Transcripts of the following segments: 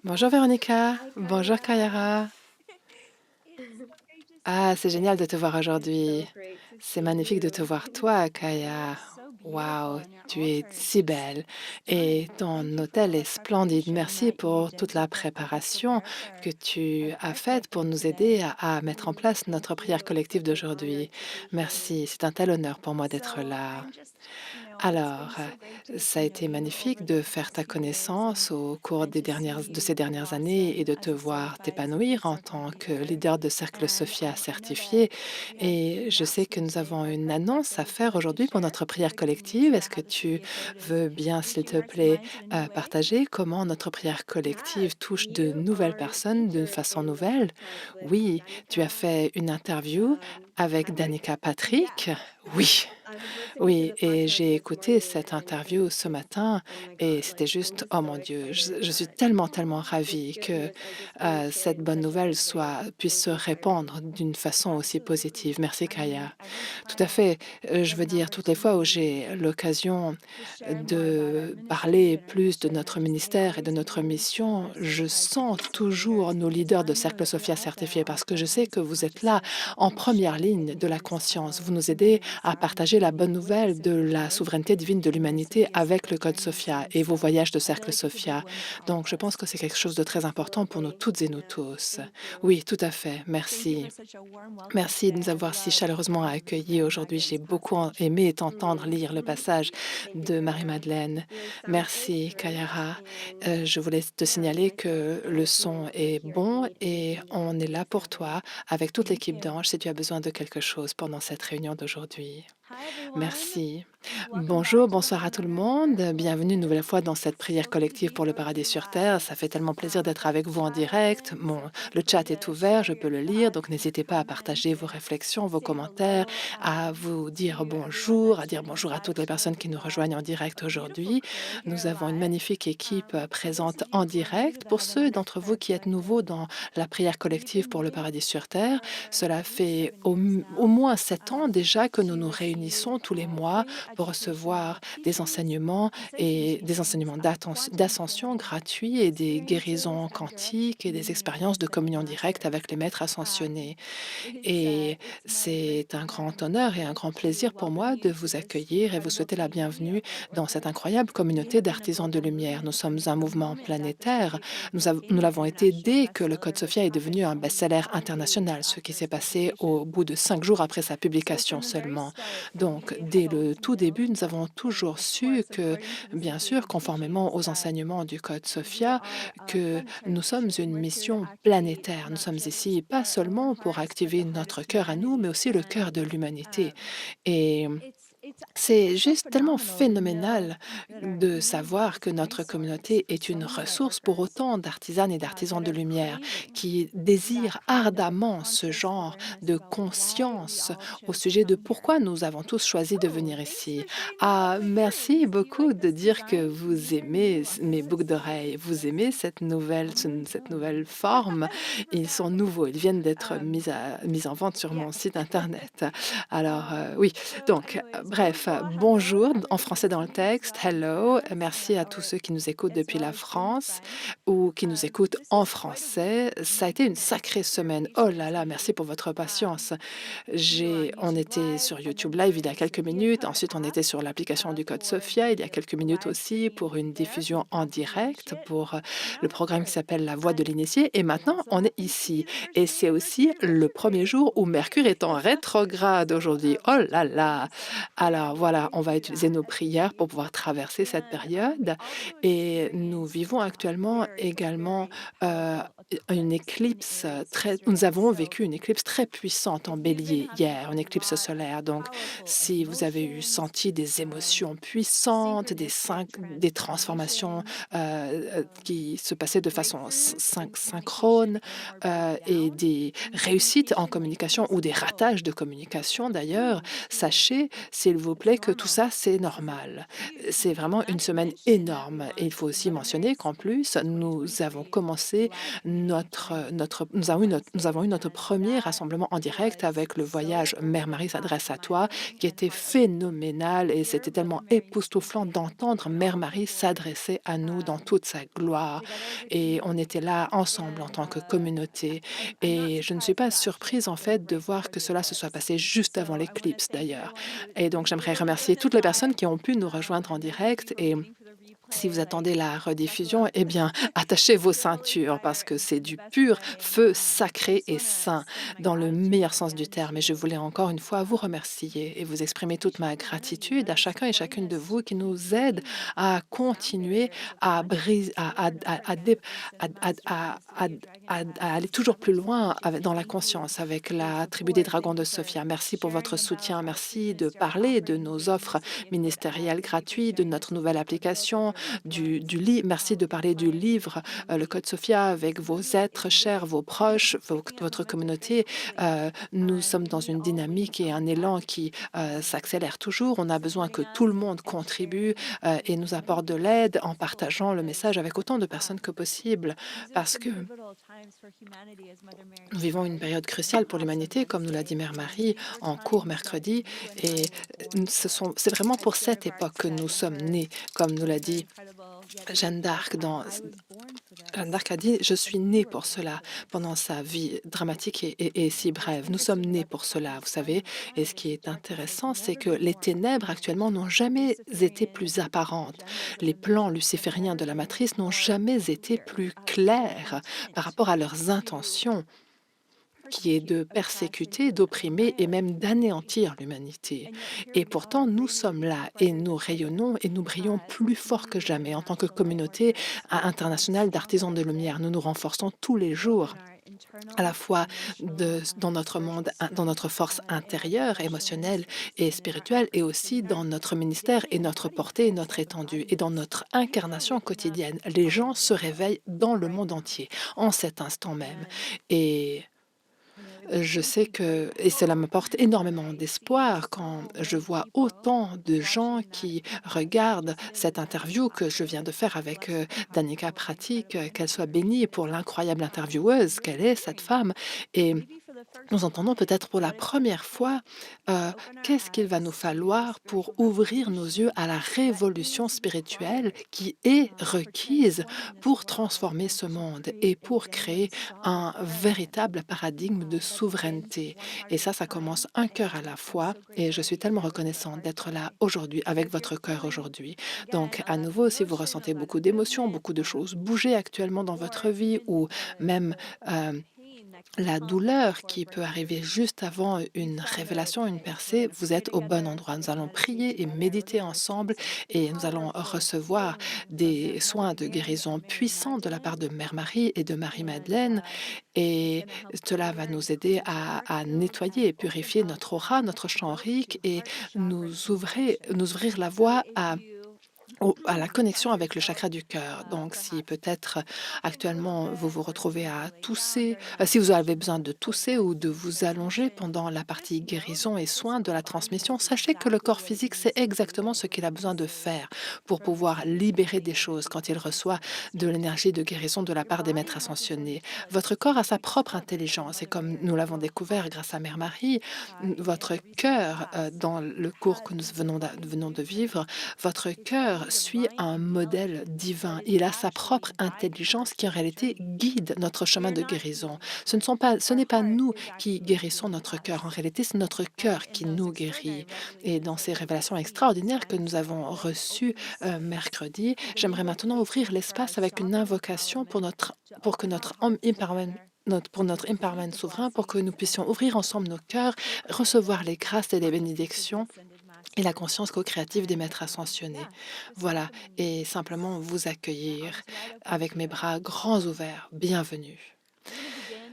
Bonjour Véronica, bonjour Kayara. Ah, c'est génial de te voir aujourd'hui. C'est magnifique de te voir toi, Kaya. Waouh, tu es si belle et ton hôtel est splendide. Merci pour toute la préparation que tu as faite pour nous aider à mettre en place notre prière collective d'aujourd'hui. Merci, c'est un tel honneur pour moi d'être là. Alors, ça a été magnifique de faire ta connaissance au cours de ces dernières années et de te voir t'épanouir en tant que leader de Cercle Sophia certifié. Et je sais que nous avons une annonce à faire aujourd'hui pour notre prière collective. Est-ce que tu veux bien, s'il te plaît, partager comment notre prière collective touche de nouvelles personnes de façon nouvelle? Oui, tu as fait une interview avec Danica Patrick. Oui. Oui, et j'ai écouté cette interview ce matin et c'était juste, oh mon Dieu, je suis tellement, tellement ravie que cette bonne nouvelle puisse se répandre d'une façon aussi positive. Merci, Kaya. Tout à fait. Je veux dire, toutes les fois où j'ai l'occasion de parler plus de notre ministère et de notre mission, je sens toujours nos leaders de Cercle Sophia certifiés parce que je sais que vous êtes là en première ligne de la conscience. Vous nous aidez à partager la bonne nouvelle de la souveraineté divine de l'humanité avec le Code Sophia et vos voyages de Cercle Sophia. Donc, je pense que c'est quelque chose de très important pour nous toutes et nous tous. Oui, tout à fait. Merci. Merci de nous avoir si chaleureusement accueillis aujourd'hui. J'ai beaucoup aimé t'entendre lire le passage de Marie-Madeleine. Merci, Kayara. Je voulais te signaler que le son est bon et on est là pour toi avec toute l'équipe d'Ange si tu as besoin de quelque chose pendant cette réunion d'aujourd'hui. Merci. Bonjour, bonsoir à tout le monde. Bienvenue une nouvelle fois dans cette prière collective pour le paradis sur Terre. Ça fait tellement plaisir d'être avec vous en direct. Le chat est ouvert, je peux le lire, donc n'hésitez pas à partager vos réflexions, vos commentaires, à vous dire bonjour, à dire bonjour à toutes les personnes qui nous rejoignent en direct aujourd'hui. Nous avons une magnifique équipe présente en direct. Pour ceux d'entre vous qui êtes nouveaux dans la prière collective pour le paradis sur Terre, cela fait au moins 7 ans déjà que nous nous réunissons tous les mois pour recevoir des enseignements et des enseignements d'ascension gratuits et des guérisons quantiques et des expériences de communion directe avec les maîtres ascensionnés. Et c'est un grand honneur et un grand plaisir pour moi de vous accueillir et vous souhaiter la bienvenue dans cette incroyable communauté d'artisans de lumière. Nous sommes un mouvement planétaire. Nous l'avons été dès que le Code Sophia est devenu un best-seller international, ce qui s'est passé au bout de 5 jours après sa publication seulement. Donc, dès le tout début, nous avons toujours su que, bien sûr, conformément aux enseignements du Code Sophia, que nous sommes une mission planétaire. Nous sommes ici pas seulement pour activer notre cœur à nous, mais aussi le cœur de l'humanité. Et c'est juste tellement phénoménal de savoir que notre communauté est une ressource pour autant d'artisanes et d'artisans de lumière qui désirent ardemment ce genre de conscience au sujet de pourquoi nous avons tous choisi de venir ici. Ah, merci beaucoup de dire que vous aimez mes boucles d'oreilles. Vous aimez cette nouvelle forme. Ils sont nouveaux. Ils viennent d'être mis en vente sur mon site Internet. Alors, oui, donc, bref, bonjour en français dans le texte, hello, merci à tous ceux qui nous écoutent depuis la France ou qui nous écoutent en français. Ça a été une sacrée semaine. Oh là là, merci pour votre patience. On était sur YouTube Live il y a quelques minutes, ensuite on était sur l'application du Code Sophia il y a quelques minutes aussi pour une diffusion en direct pour le programme qui s'appelle La Voix de l'initié et maintenant on est ici. Et c'est aussi le premier jour où Mercure est en rétrograde aujourd'hui. Oh là là! Alors voilà, on va utiliser nos prières pour pouvoir traverser cette période et nous vivons actuellement également une éclipse très nous avons vécu une éclipse très puissante en Bélier hier, une éclipse solaire. Donc si vous avez senti des émotions puissantes, des transformations, qui se passaient de façon synchrone, et des réussites en communication ou des ratages de communication d'ailleurs, sachez, s'il vous plaît, que tout ça, c'est normal. C'est vraiment une semaine énorme et il faut aussi mentionner qu'en plus, nous avons commencé nous avons eu notre premier rassemblement en direct avec le voyage Mère Marie s'adresse à toi, qui était phénoménal et c'était tellement époustouflant d'entendre Mère Marie s'adresser à nous dans toute sa gloire. Et on était là ensemble en tant que communauté. Et je ne suis pas surprise en fait de voir que cela se soit passé juste avant l'éclipse d'ailleurs. Et donc j'aimerais remercier toutes les personnes qui ont pu nous rejoindre en direct et si vous attendez la rediffusion, eh bien, attachez vos ceintures parce que c'est du pur feu sacré et saint dans le meilleur sens du terme. Et je voulais encore une fois vous remercier et vous exprimer toute ma gratitude à chacun et chacune de vous qui nous aide à continuer à briser, à aller toujours plus loin dans la conscience avec la tribu des dragons de Sophia. Merci pour votre soutien. Merci de parler de nos offres ministérielles gratuites, de notre nouvelle application, merci de parler du livre, le Code Sophia, avec vos êtres chers, vos proches, votre communauté. Nous sommes dans une dynamique et un élan qui s'accélère toujours. On a besoin que tout le monde contribue et nous apporte de l'aide en partageant le message avec autant de personnes que possible, parce que nous vivons une période cruciale pour l'humanité, comme nous l'a dit Mère Marie en cours mercredi, et c'est vraiment pour cette époque que nous sommes nés, comme nous l'a dit Jeanne d'Arc Jeanne d'Arc a dit: «Je suis née pour cela», pendant sa vie dramatique et si brève. Nous sommes nés pour cela, vous savez? Et ce qui est intéressant, c'est que les ténèbres actuellement n'ont jamais été plus apparentes. Les plans lucifériens de la matrice n'ont jamais été plus clairs par rapport à leurs intentions, qui est de persécuter, d'opprimer et même d'anéantir l'humanité. Et pourtant, nous sommes là et nous rayonnons et nous brillons plus fort que jamais en tant que communauté internationale d'artisans de lumière. Nous nous renforçons tous les jours à la fois dans notre monde, dans notre force intérieure, émotionnelle et spirituelle, et aussi dans notre ministère et notre portée et notre étendue, et dans notre incarnation quotidienne. Les gens se réveillent dans le monde entier, en cet instant même. Et je sais et cela me porte énormément d'espoir quand je vois autant de gens qui regardent cette interview que je viens de faire avec Danica Pratique, qu'elle soit bénie pour l'incroyable intervieweuse qu'elle est, cette femme. Et nous entendons peut-être pour la première fois qu'est-ce qu'il va nous falloir pour ouvrir nos yeux à la révolution spirituelle qui est requise pour transformer ce monde et pour créer un véritable paradigme de souveraineté. Et ça commence un cœur à la fois. Et je suis tellement reconnaissante d'être là aujourd'hui, avec votre cœur aujourd'hui. Donc, à nouveau, si vous ressentez beaucoup d'émotions, beaucoup de choses bouger actuellement dans votre vie, ou même euh, la douleur qui peut arriver juste avant une révélation, une percée, vous êtes au bon endroit. Nous allons prier et méditer ensemble et nous allons recevoir des soins de guérison puissants de la part de Mère Marie et de Marie-Madeleine. Et cela va nous aider à nettoyer et purifier notre aura, notre champ rique, et nous ouvrir la voie à la connexion avec le chakra du cœur. Donc, si peut-être actuellement vous vous retrouvez à tousser, si vous avez besoin de tousser ou de vous allonger pendant la partie guérison et soins de la transmission, sachez que le corps physique sait exactement ce qu'il a besoin de faire pour pouvoir libérer des choses quand il reçoit de l'énergie de guérison de la part des maîtres ascensionnés. Votre corps a sa propre intelligence, et comme nous l'avons découvert grâce à Mère Marie, votre cœur, dans le cours que nous venons de vivre, votre cœur suit un modèle divin. Il a sa propre intelligence qui en réalité guide notre chemin de guérison. Ce n'est pas nous qui guérissons notre cœur. En réalité, c'est notre cœur qui nous guérit. Et dans ces révélations extraordinaires que nous avons reçues mercredi, j'aimerais maintenant ouvrir l'espace avec une invocation pour que pour notre empowerment souverain, pour que nous puissions ouvrir ensemble nos cœurs, recevoir les grâces et les bénédictions et la conscience co-créative des maîtres ascensionnés. Voilà, et simplement vous accueillir avec mes bras grands ouverts. Bienvenue.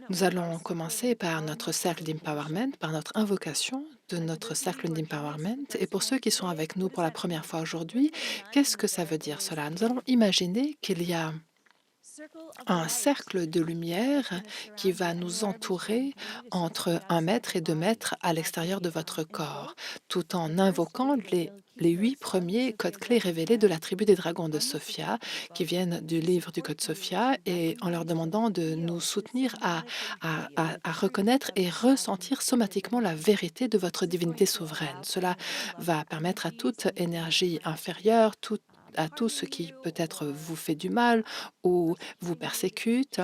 Nous allons commencer par notre cercle d'empowerment, par notre invocation de notre cercle d'empowerment. Et pour ceux qui sont avec nous pour la première fois aujourd'hui, qu'est-ce que ça veut dire cela? Nous allons imaginer qu'il y a un cercle de lumière qui va nous entourer entre 1 mètre et 2 mètres à l'extérieur de votre corps, tout en invoquant les 8 premiers codes clés révélés de la tribu des dragons de Sophia, qui viennent du livre du code Sophia, et en leur demandant de nous soutenir à reconnaître et ressentir somatiquement la vérité de votre divinité souveraine. Cela va permettre à toute énergie inférieure, à tout ce qui peut-être vous fait du mal ou vous persécute,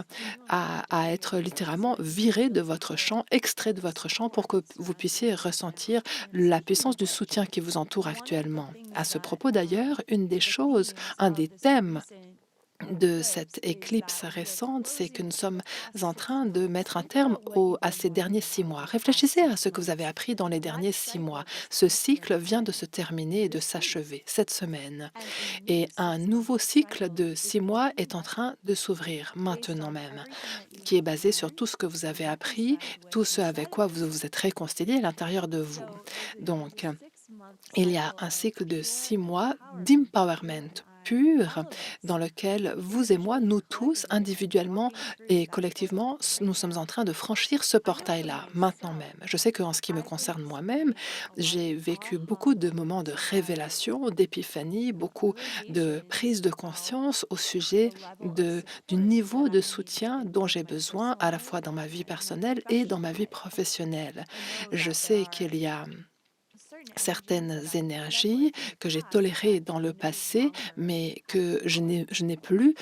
à être littéralement viré de votre champ, extrait de votre champ pour que vous puissiez ressentir la puissance du soutien qui vous entoure actuellement. À ce propos d'ailleurs, une des choses, un des thèmes de cette éclipse récente, c'est que nous sommes en train de mettre un terme à ces derniers 6 mois. Réfléchissez à ce que vous avez appris dans les derniers 6 mois. Ce cycle vient de se terminer et de s'achever cette semaine. Et un nouveau cycle de 6 mois est en train de s'ouvrir maintenant même, qui est basé sur tout ce que vous avez appris, tout ce avec quoi vous vous êtes réconcilié à l'intérieur de vous. Donc, il y a un cycle de 6 mois d'empowerment pur dans lequel vous et moi, nous tous, individuellement et collectivement, nous sommes en train de franchir ce portail-là, maintenant même. Je sais qu'en ce qui me concerne moi-même, j'ai vécu beaucoup de moments de révélation, d'épiphanie, beaucoup de prise de conscience au sujet du niveau de soutien dont j'ai besoin à la fois dans ma vie personnelle et dans ma vie professionnelle. Je sais qu'il y a certaines énergies que j'ai tolérées dans le passé, mais que je n'ai plus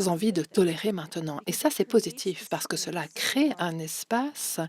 envie de tolérer maintenant. Et ça, c'est positif parce que cela crée un espace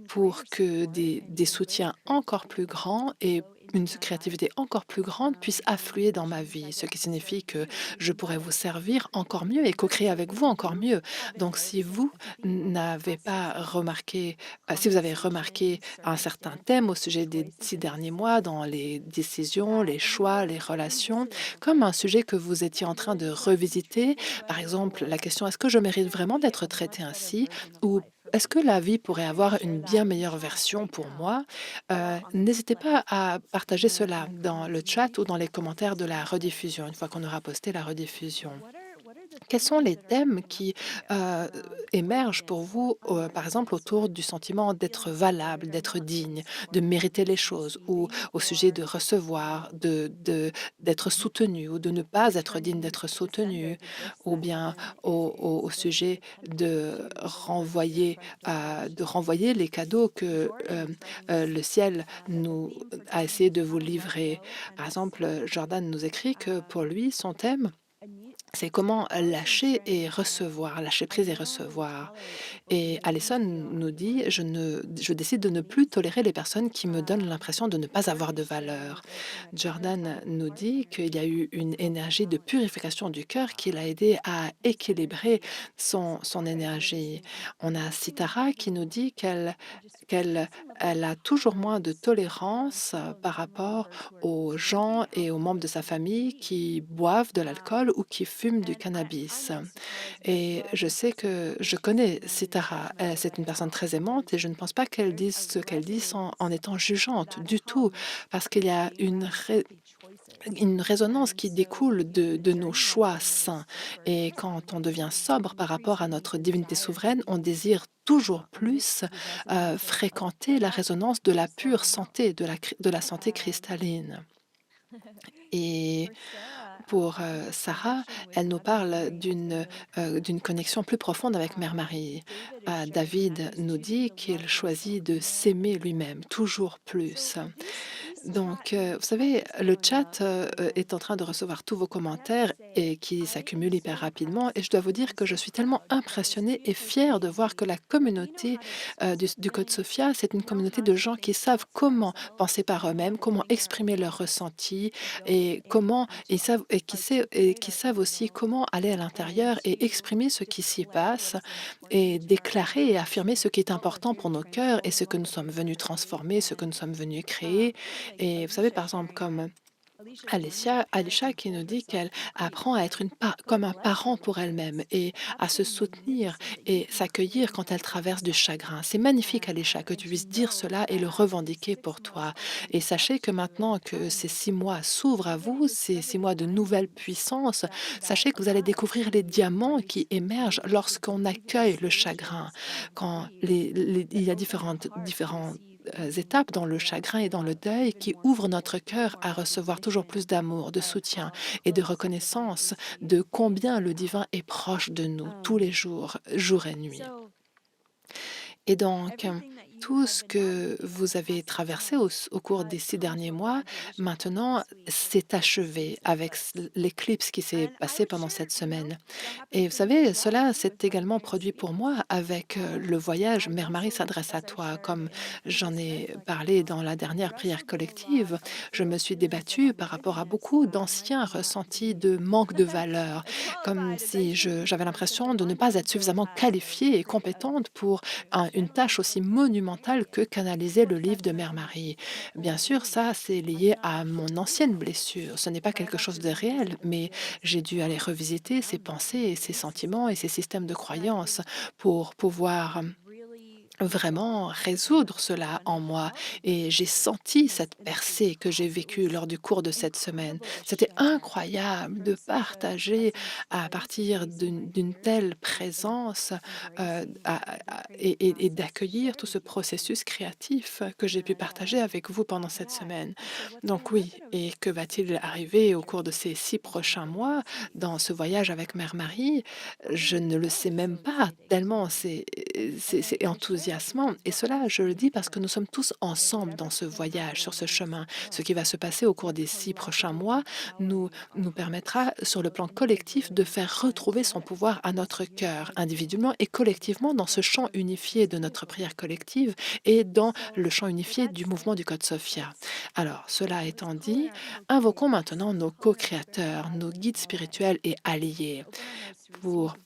pour que des soutiens encore plus grands et une créativité encore plus grande puisse affluer dans ma vie, ce qui signifie que je pourrais vous servir encore mieux et co-créer avec vous encore mieux. Donc, si vous n'avez pas remarqué, si vous avez remarqué un certain thème au sujet des 6 derniers mois dans les décisions, les choix, les relations, comme un sujet que vous étiez en train de revisiter, par exemple la question est-ce que je mérite vraiment d'être traité ainsi ou est-ce que la vie pourrait avoir une bien meilleure version pour moi? N'hésitez pas à partager cela dans le chat ou dans les commentaires de la rediffusion, une fois qu'on aura posté la rediffusion. Quels sont les thèmes qui euh, émergent pour vous, par exemple, autour du sentiment d'être valable, d'être digne, de mériter les choses, ou au sujet de recevoir, d'être soutenu, ou de ne pas être digne d'être soutenu, ou bien au sujet de renvoyer les cadeaux que le ciel nous a essayé de vous livrer. Par exemple, Jordan nous écrit que pour lui, son thème, c'est comment lâcher et recevoir, lâcher prise et recevoir. Et Alison nous dit, je décide de ne plus tolérer les personnes qui me donnent l'impression de ne pas avoir de valeur. Jordan nous dit qu'il y a eu une énergie de purification du cœur qui l'a aidé à équilibrer son énergie. On a Sitara qui nous dit qu'elle a toujours moins de tolérance par rapport aux gens et aux membres de sa famille qui boivent de l'alcool ou qui fument du cannabis. Et je sais que je connais Sitara. C'est une personne très aimante et je ne pense pas qu'elle dise ce qu'elle dit en étant jugeante du tout, parce qu'il y a une résonance qui découle de nos choix sains. Et quand on devient sobre par rapport à notre divinité souveraine, on désire toujours plus fréquenter la résonance de la pure santé, de la santé cristalline. Et pour Sarah, elle nous parle d'une connexion plus profonde avec Mère Marie. David nous dit qu'il choisit de s'aimer lui-même toujours plus. Donc, vous savez, le chat est en train de recevoir tous vos commentaires et qui s'accumulent hyper rapidement. Et je dois vous dire que je suis tellement impressionnée et fière de voir que la communauté du Code Sophia, c'est une communauté de gens qui savent comment penser par eux-mêmes, comment exprimer leurs ressentis et comment ils savent et qui savent aussi comment aller à l'intérieur et exprimer ce qui s'y passe et déclarer et affirmer ce qui est important pour nos cœurs et ce que nous sommes venus transformer, ce que nous sommes venus créer. Et vous savez, par exemple, comme Alisha qui nous dit qu'elle apprend à être comme un parent pour elle-même et à se soutenir et s'accueillir quand elle traverse du chagrin. C'est magnifique, Alisha, que tu puisses dire cela et le revendiquer pour toi. Et sachez que maintenant que ces 6 mois s'ouvrent à vous, ces 6 mois de nouvelle puissance, sachez que vous allez découvrir les diamants qui émergent lorsqu'on accueille le chagrin. Il y a différents étapes dans le chagrin et dans le deuil qui ouvrent notre cœur à recevoir toujours plus d'amour, de soutien et de reconnaissance de combien le divin est proche de nous tous les jours, jour et nuit. Et donc, tout ce que vous avez traversé au cours des 6 derniers mois, maintenant, s'est achevé avec l'éclipse qui s'est passée pendant cette semaine. Et vous savez, cela s'est également produit pour moi avec le voyage Mère Marie s'adresse à toi. Comme j'en ai parlé dans la dernière prière collective, je me suis débattue par rapport à beaucoup d'anciens ressentis de manque de valeur, comme si j'avais l'impression de ne pas être suffisamment qualifiée et compétente pour une tâche aussi monumentale que canaliser le livre de Mère Marie. Bien sûr, ça, c'est lié à mon ancienne blessure. Ce n'est pas quelque chose de réel, mais j'ai dû aller revisiter ses pensées et ses sentiments et ses systèmes de croyances pour pouvoir vraiment résoudre cela en moi et j'ai senti cette percée que j'ai vécue lors du cours de cette semaine. C'était incroyable de partager à partir d'une telle présence et d'accueillir tout ce processus créatif que j'ai pu partager avec vous pendant cette semaine. Donc oui, et que va-t-il arriver au cours de ces 6 prochains mois dans ce voyage avec Mère Marie? Je ne le sais même pas, tellement c'est enthousiasmant et cela, je le dis parce que nous sommes tous ensemble dans ce voyage, sur ce chemin. Ce qui va se passer au cours des 6 prochains mois nous permettra, sur le plan collectif, de faire retrouver son pouvoir à notre cœur, individuellement et collectivement, dans ce champ unifié de notre prière collective et dans le champ unifié du mouvement du Code Sophia. Alors, cela étant dit, invoquons maintenant nos co-créateurs, nos guides spirituels et alliés pour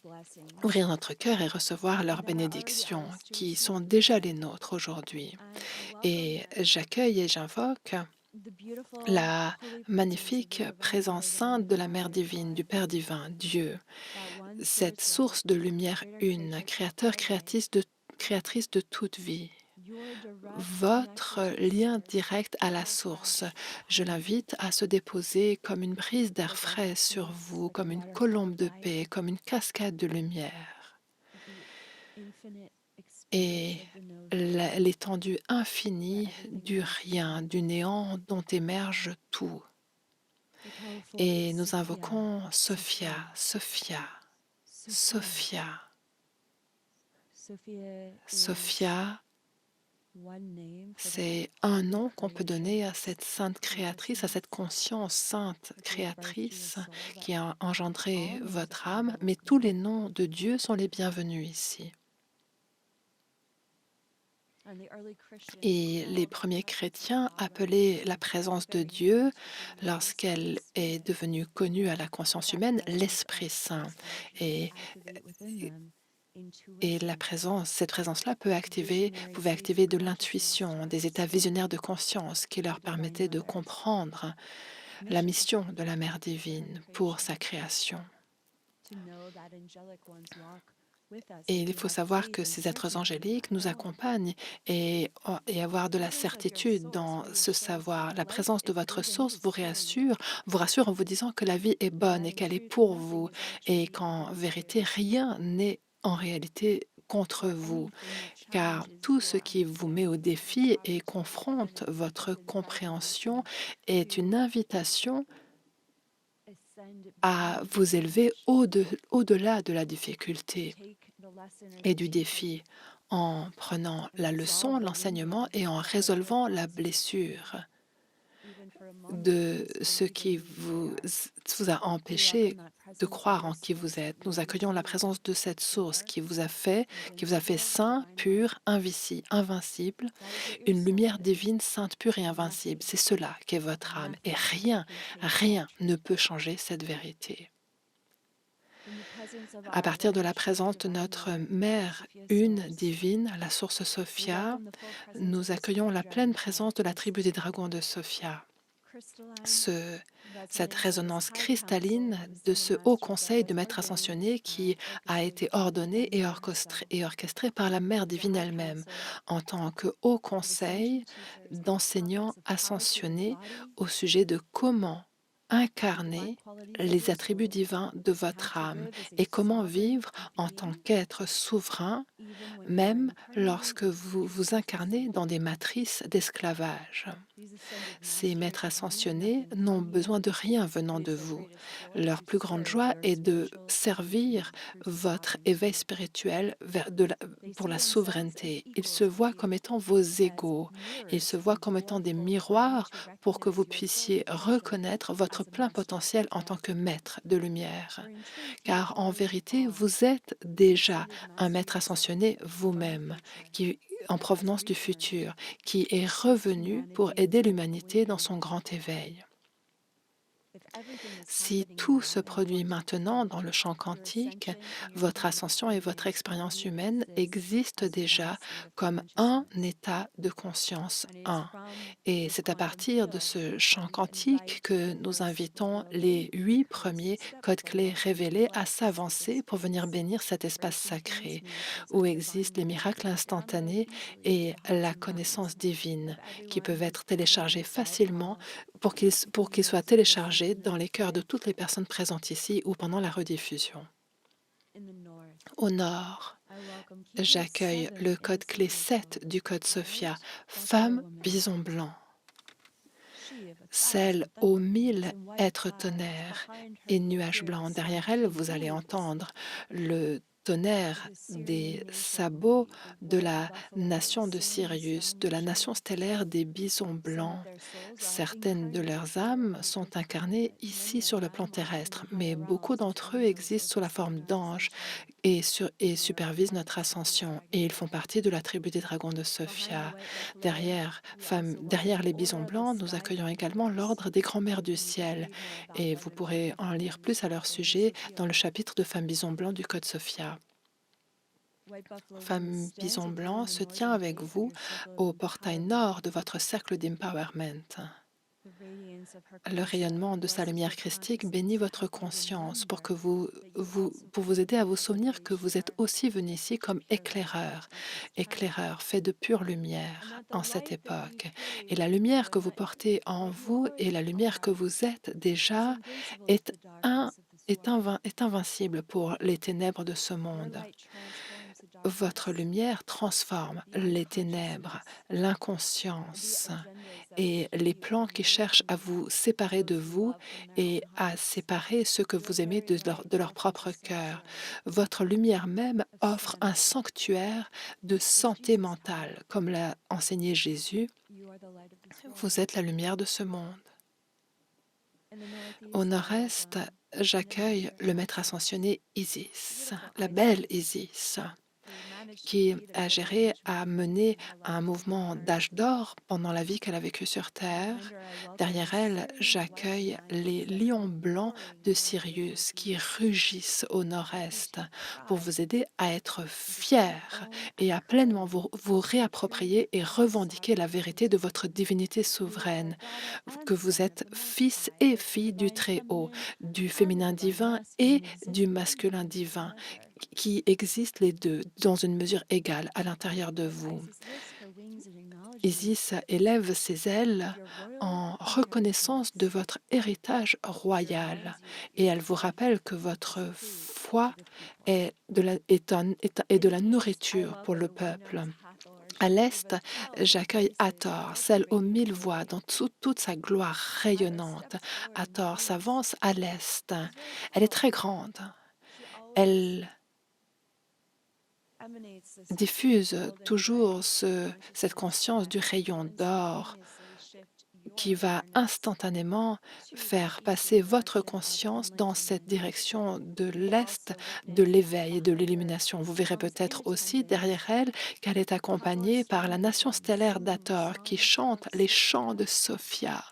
ouvrir notre cœur et recevoir leurs bénédictions qui sont déjà les nôtres aujourd'hui. Et j'accueille et j'invoque la magnifique présence sainte de la Mère divine, du Père divin, Dieu, cette source de lumière une, créateur, créatrice de toute vie. Votre lien direct à la source, je l'invite à se déposer comme une brise d'air frais sur vous, comme une colombe de paix, comme une cascade de lumière. Et l'étendue infinie du rien, du néant dont émerge tout. Et nous invoquons Sophia, Sophia, Sophia. Sophia, c'est un nom qu'on peut donner à cette sainte créatrice, à cette conscience sainte créatrice qui a engendré votre âme, mais tous les noms de Dieu sont les bienvenus ici. Et les premiers chrétiens appelaient la présence de Dieu, lorsqu'elle est devenue connue à la conscience humaine, l'Esprit Saint. Et, et cette présence-là pouvait activer de l'intuition, des états visionnaires de conscience qui leur permettaient de comprendre la mission de la Mère divine pour sa création. Et il faut savoir que ces êtres angéliques nous accompagnent et avoir de la certitude dans ce savoir. La présence de votre source vous rassure en vous disant que la vie est bonne et qu'elle est pour vous et qu'en vérité, rien n'est en réalité contre vous, car tout ce qui vous met au défi et confronte votre compréhension est une invitation à vous élever au-delà de la difficulté et du défi en prenant la leçon, l'enseignement et en résolvant la blessure de ce qui vous a empêché de croire en qui vous êtes. Nous accueillons la présence de cette source qui vous a fait saint, pur, invincible, une lumière divine, sainte, pure et invincible. C'est cela qu'est votre âme. Et rien, rien ne peut changer cette vérité. À partir de la présence de notre Mère une divine, la source Sophia, nous accueillons la pleine présence de la tribu des dragons de Sophia. Cette résonance cristalline de ce haut conseil de maître ascensionné qui a été ordonné et orchestré par la Mère divine elle-même en tant que haut conseil d'enseignants ascensionnés au sujet de comment incarner les attributs divins de votre âme et comment vivre en tant qu'être souverain, même lorsque vous vous incarnez dans des matrices d'esclavage. Ces maîtres ascensionnés n'ont besoin de rien venant de vous. Leur plus grande joie est de servir votre éveil spirituel pour la souveraineté. Ils se voient comme étant vos égaux. Ils se voient comme étant des miroirs pour que vous puissiez reconnaître votre plein potentiel en tant que maître de lumière. Car en vérité, vous êtes déjà un maître ascensionné vous-même, qui en provenance du futur, qui est revenu pour aider l'humanité dans son grand éveil. Si tout se produit maintenant dans le champ quantique, votre ascension et votre expérience humaine existent déjà comme un état de conscience un. Et c'est à partir de ce champ quantique que nous invitons les 8 premiers codes clés révélés à s'avancer pour venir bénir cet espace sacré où existent les miracles instantanés et la connaissance divine qui peuvent être téléchargés facilement pour qu'ils soient téléchargés dans les cœurs de toutes les personnes présentes ici ou pendant la rediffusion. Au nord, j'accueille le code clé 7 du code Sophia, femme bison blanc. Celle aux 1000 êtres tonnerres et nuages blancs. Derrière elle, vous allez entendre le tonnerre des sabots de la nation de Sirius, de la nation stellaire des bisons blancs. Certaines de leurs âmes sont incarnées ici sur le plan terrestre, mais beaucoup d'entre eux existent sous la forme d'anges et supervisent notre ascension. Et ils font partie de la tribu des dragons de Sophia. Derrière les bisons blancs, nous accueillons également l'ordre des grands-mères du ciel. Et vous pourrez en lire plus à leur sujet dans le chapitre de Femmes bisons blancs du Code Sophia. Femme bison blanc se tient avec vous au portail nord de votre cercle d'empowerment. Le rayonnement de sa lumière christique bénit votre conscience pour vous aider à vous souvenir que vous êtes aussi venu ici comme éclaireur, éclaireur fait de pure lumière en cette époque. Et la lumière que vous portez en vous et la lumière que vous êtes déjà est, un, est invincible pour les ténèbres de ce monde. Votre lumière transforme les ténèbres, l'inconscience et les plans qui cherchent à vous séparer de vous et à séparer ceux que vous aimez de leur propre cœur. Votre lumière même offre un sanctuaire de santé mentale. Comme l'a enseigné Jésus, vous êtes la lumière de ce monde. Au nord-est, j'accueille le maître ascensionné Isis, la belle Isis, qui a géré à mener un mouvement d'âge d'or pendant la vie qu'elle a vécue sur Terre. Derrière elle, j'accueille les lions blancs de Sirius qui rugissent au nord-est pour vous aider à être fiers et à pleinement vous réapproprier et revendiquer la vérité de votre divinité souveraine, que vous êtes fils et filles du Très-Haut, du féminin divin et du masculin divin qui existent les deux dans une mesure égale à l'intérieur de vous. Isis élève ses ailes en reconnaissance de votre héritage royal et elle vous rappelle que votre foi est de la nourriture pour le peuple. À l'est, j'accueille Hathor, celle aux 1000 voix, dans toute sa gloire rayonnante. Hathor s'avance à l'est. Elle est très grande. Elle diffuse toujours cette conscience du rayon d'or qui va instantanément faire passer votre conscience dans cette direction de l'Est, de l'éveil et de l'illumination. Vous verrez peut-être aussi derrière elle qu'elle est accompagnée par la nation stellaire d'Hathor qui chante les chants de Sophia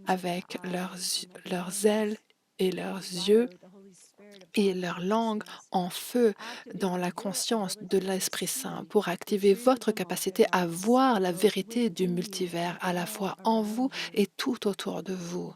avec leurs ailes et leurs yeux et leur langue en feu dans la conscience de l'Esprit Saint pour activer votre capacité à voir la vérité du multivers à la fois en vous et tout autour de vous.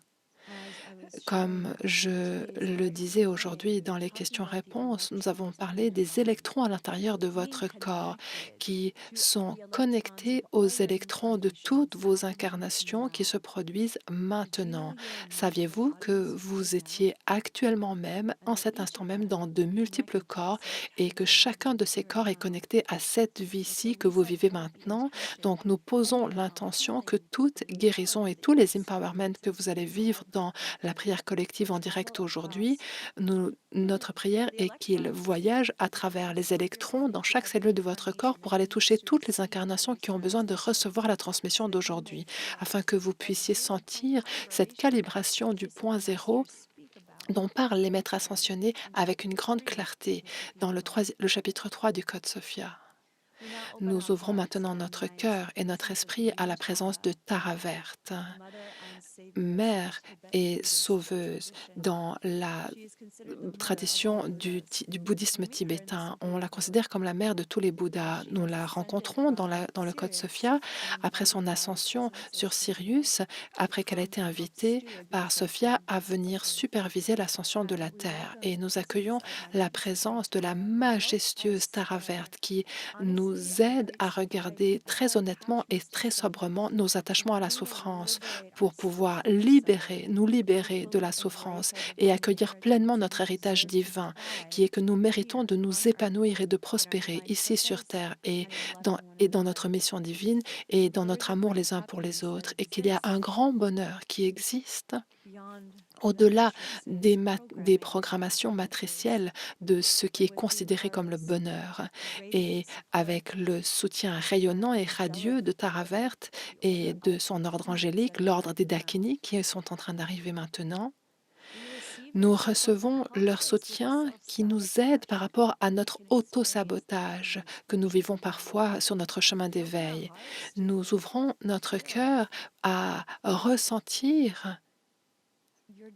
Comme je le disais aujourd'hui dans les questions-réponses, nous avons parlé des électrons à l'intérieur de votre corps qui sont connectés aux électrons de toutes vos incarnations qui se produisent maintenant. Saviez-vous que vous étiez actuellement même, en cet instant même, dans de multiples corps et que chacun de ces corps est connecté à cette vie-ci que vous vivez maintenant? Donc, nous posons l'intention que toute guérison et tous les empowerments que vous allez vivre dans la prière collective en direct aujourd'hui, notre prière est qu'il voyage à travers les électrons dans chaque cellule de votre corps pour aller toucher toutes les incarnations qui ont besoin de recevoir la transmission d'aujourd'hui, afin que vous puissiez sentir cette calibration du point zéro dont parlent les maîtres ascensionnés avec une grande clarté dans le chapitre 3 du Code Sophia. Nous ouvrons maintenant notre cœur et notre esprit à la présence de Tara Verte, mère et sauveuse dans la tradition du bouddhisme tibétain. On la considère comme la mère de tous les Bouddhas. Nous la rencontrons dans le Code Sophia après son ascension sur Sirius, après qu'elle a été invitée par Sophia à venir superviser l'ascension de la Terre. Et nous accueillons la présence de la majestueuse Tara Verte qui nous aide à regarder très honnêtement et très sobrement nos attachements à la souffrance pour pouvoir nous libérer de la souffrance et accueillir pleinement notre héritage divin, qui est que nous méritons de nous épanouir et de prospérer ici sur Terre et dans notre mission divine et dans notre amour les uns pour les autres, et qu'il y a un grand bonheur qui existe au-delà des programmations matricielles de ce qui est considéré comme le bonheur. Et avec le soutien rayonnant et radieux de Tara Verte et de son ordre angélique, l'ordre des Dakini, qui sont en train d'arriver maintenant, nous recevons leur soutien qui nous aide par rapport à notre auto-sabotage que nous vivons parfois sur notre chemin d'éveil. Nous ouvrons notre cœur à ressentir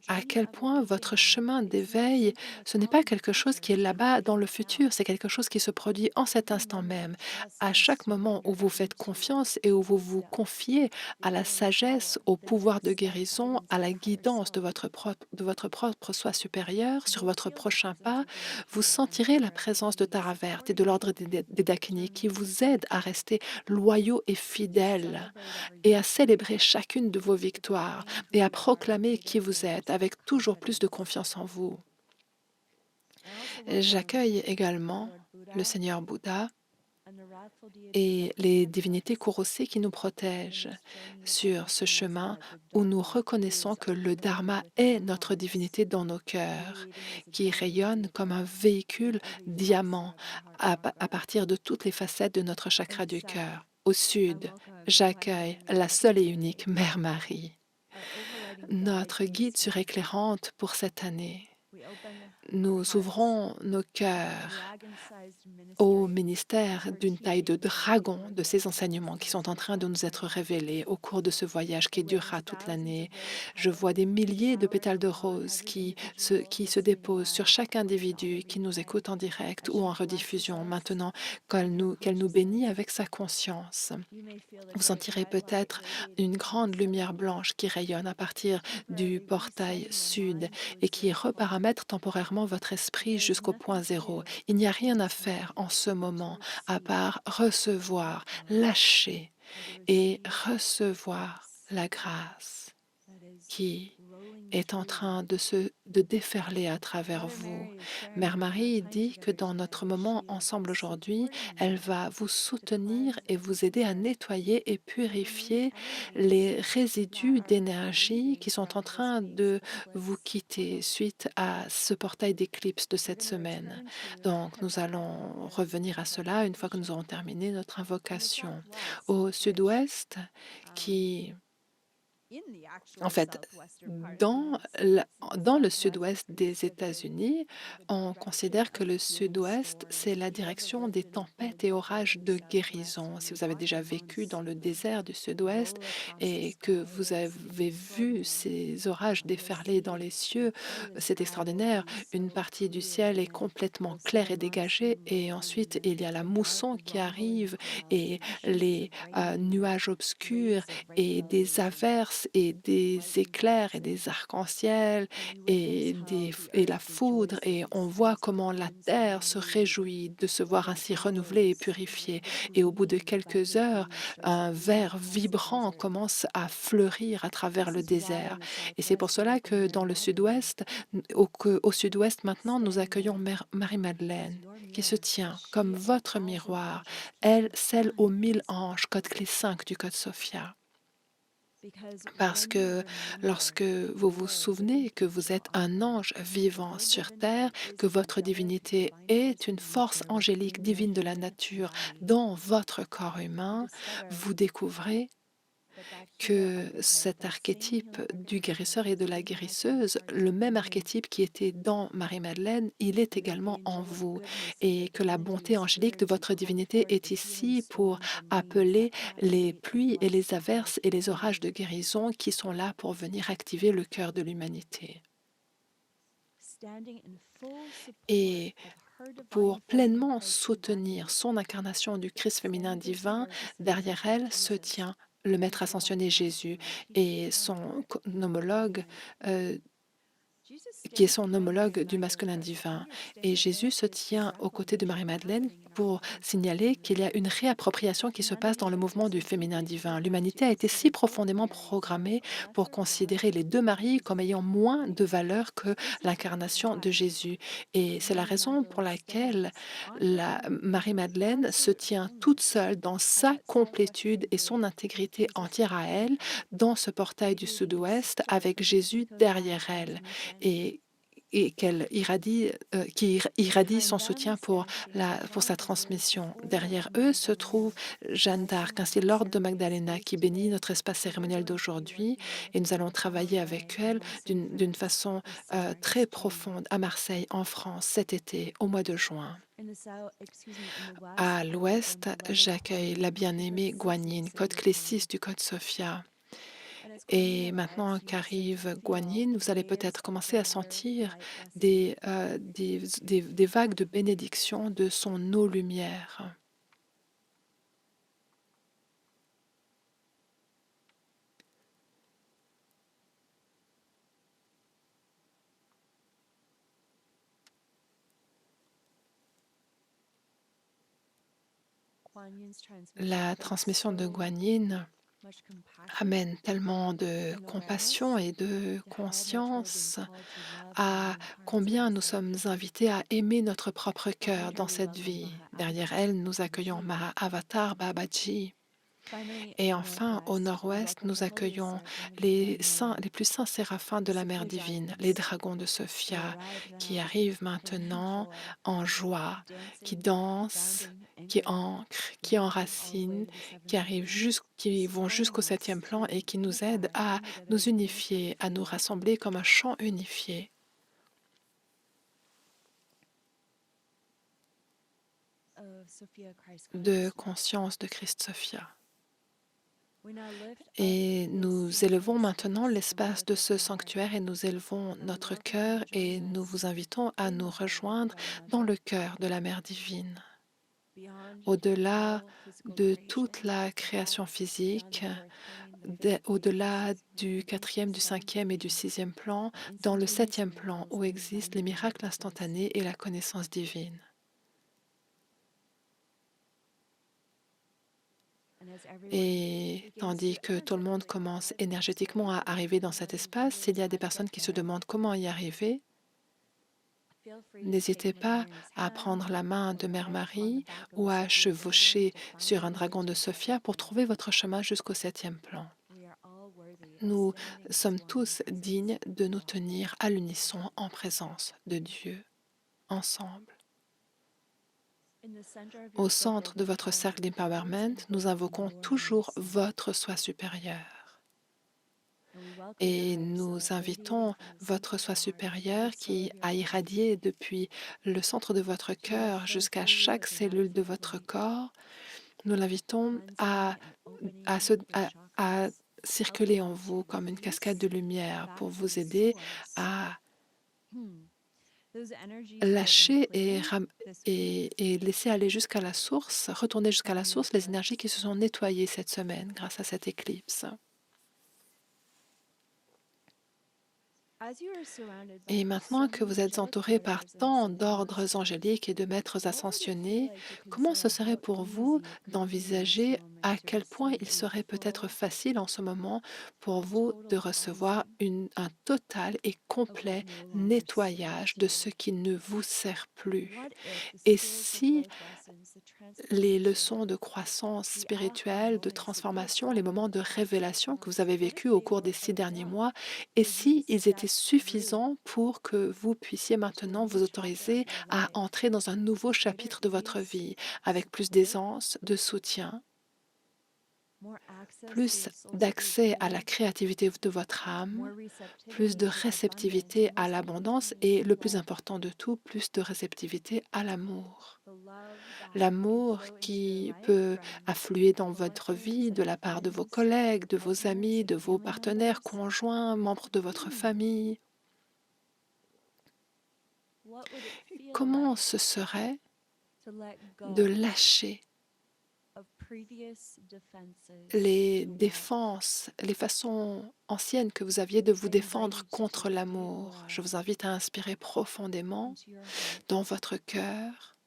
à quel point votre chemin d'éveil, ce n'est pas quelque chose qui est là-bas dans le futur, c'est quelque chose qui se produit en cet instant même. À chaque moment où vous faites confiance et où vous vous confiez à la sagesse, au pouvoir de guérison, à la guidance de votre propre soi supérieur sur votre prochain pas, vous sentirez la présence de Tara Verte et de l'ordre des Dakini qui vous aide à rester loyaux et fidèles et à célébrer chacune de vos victoires et à proclamer qui vous êtes avec toujours plus de confiance en vous. J'accueille également le Seigneur Bouddha et les divinités Kurosei qui nous protègent sur ce chemin où nous reconnaissons que le Dharma est notre divinité dans nos cœurs, qui rayonne comme un véhicule diamant à partir de toutes les facettes de notre chakra du cœur. Au sud, j'accueille la seule et unique Mère Marie, notre guide suréclairante pour cette année. Nous ouvrons nos cœurs au ministère d'une taille de dragon de ces enseignements qui sont en train de nous être révélés au cours de ce voyage qui durera toute l'année. Je vois des milliers de pétales de rose qui se déposent sur chaque individu qui nous écoute en direct ou en rediffusion maintenant qu'elle nous bénit avec sa conscience. Vous sentirez peut-être une grande lumière blanche qui rayonne à partir du portail sud et qui reparamètre temporairement votre esprit jusqu'au point zéro. Il n'y a rien à faire en ce moment à part recevoir, lâcher et recevoir la grâce qui est en train de déferler à travers vous. Mère Marie dit que dans notre moment ensemble aujourd'hui, elle va vous soutenir et vous aider à nettoyer et purifier les résidus d'énergie qui sont en train de vous quitter suite à ce portail d'éclipse de cette semaine. Donc, nous allons revenir à cela une fois que nous aurons terminé notre invocation. Au sud-ouest, qui en fait, dans le sud-ouest des États-Unis, on considère que le sud-ouest, c'est la direction des tempêtes et orages de guérison. Si vous avez déjà vécu dans le désert du sud-ouest et que vous avez vu ces orages déferler dans les cieux, c'est extraordinaire. Une partie du ciel est complètement claire et dégagée et ensuite il y a la mousson qui arrive et les nuages obscurs et des averses éclipses et des éclairs et des arcs-en-ciel et la foudre, et on voit comment la terre se réjouit de se voir ainsi renouvelée et purifiée. Et au bout de quelques heures, un vert vibrant commence à fleurir à travers le désert. Et c'est pour cela que dans le sud-ouest, au sud-ouest maintenant, nous accueillons Marie-Madeleine, qui se tient comme votre miroir, elle, celle aux 1000 anges, code clé 5 du code Sophia. Parce que lorsque vous vous souvenez que vous êtes un ange vivant sur terre, que votre divinité est une force angélique divine de la nature dans votre corps humain, vous découvrez que cet archétype du guérisseur et de la guérisseuse, le même archétype qui était dans Marie-Madeleine, il est également en vous, et que la bonté angélique de votre divinité est ici pour appeler les pluies et les averses et les orages de guérison qui sont là pour venir activer le cœur de l'humanité. Et pour pleinement soutenir son incarnation du Christ féminin divin, derrière elle se tient le Maître ascensionné Jésus et homologue, euh, qui est son homologue du masculin divin. Et Jésus se tient aux côtés de Marie-Madeleine pour signaler qu'il y a une réappropriation qui se passe dans le mouvement du féminin divin. L'humanité a été si profondément programmée pour considérer les deux maris comme ayant moins de valeur que l'incarnation de Jésus. Et c'est la raison pour laquelle la Marie-Madeleine se tient toute seule dans sa complétude et son intégrité entière à elle, dans ce portail du sud-ouest, avec Jésus derrière elle. Et qui irradie son soutien pour sa transmission. Derrière eux se trouve Jeanne d'Arc, ainsi Lord de Magdalena, qui bénit notre espace cérémoniel d'aujourd'hui. Et nous allons travailler avec elle d'une façon très profonde à Marseille, en France, cet été, au mois de juin. À l'ouest, j'accueille la bien-aimée Guanyin, code clé 6 du code Sophia. Et maintenant qu'arrive Guanyin, vous allez peut-être commencer à sentir des vagues de bénédiction de son eau-lumière. La transmission de Guanyin amène tellement de compassion et de conscience à combien nous sommes invités à aimer notre propre cœur dans cette vie. Derrière elle, nous accueillons Maha Avatar Babaji. Et enfin, au nord-ouest, nous accueillons les saints, les plus saints séraphins de la Mère divine, les dragons de Sophia, qui arrivent maintenant en joie, qui dansent, qui ancrent, qui enracinent, qui vont jusqu'au septième plan et qui nous aident à nous unifier, à nous rassembler comme un chant unifié. De conscience de Christ Sophia. Et nous élevons maintenant l'espace de ce sanctuaire et nous élevons notre cœur et nous vous invitons à nous rejoindre dans le cœur de la Mère divine. Au-delà de toute la création physique, au-delà du quatrième, du cinquième et du sixième plan, dans le septième plan où existent les miracles instantanés et la connaissance divine. Et tandis que tout le monde commence énergétiquement à arriver dans cet espace, s'il y a des personnes qui se demandent comment y arriver, n'hésitez pas à prendre la main de Mère Marie ou à chevaucher sur un dragon de Sophia pour trouver votre chemin jusqu'au septième plan. Nous sommes tous dignes de nous tenir à l'unisson en présence de Dieu, ensemble. Au centre de votre cercle d'empowerment, nous invoquons toujours votre soi supérieur. Et nous invitons votre soi supérieur qui a irradié depuis le centre de votre cœur jusqu'à chaque cellule de votre corps. Nous l'invitons à circuler en vous comme une cascade de lumière pour vous aider à lâcher et laisser aller jusqu'à la source, retourner jusqu'à la source les énergies qui se sont nettoyées cette semaine grâce à cette éclipse. Et maintenant que vous êtes entouré par tant d'ordres angéliques et de maîtres ascensionnés, comment ce serait pour vous d'envisager à quel point il serait peut-être facile en ce moment pour vous de recevoir un total et complet nettoyage de ce qui ne vous sert plus? Et si les leçons de croissance spirituelle, de transformation, les moments de révélation que vous avez vécus au cours des 6 derniers mois, et si ils étaient suffisants pour que vous puissiez maintenant vous autoriser à entrer dans un nouveau chapitre de votre vie avec plus d'aisance, de soutien, plus d'accès à la créativité de votre âme, plus de réceptivité à l'abondance et, le plus important de tout, plus de réceptivité à l'amour. L'amour qui peut affluer dans votre vie de la part de vos collègues, de vos amis, de vos partenaires, conjoints, membres de votre famille. Comment ce serait de lâcher les défenses, les façons anciennes que vous aviez de vous défendre contre l'amour? Je vous invite à inspirer profondément dans votre cœur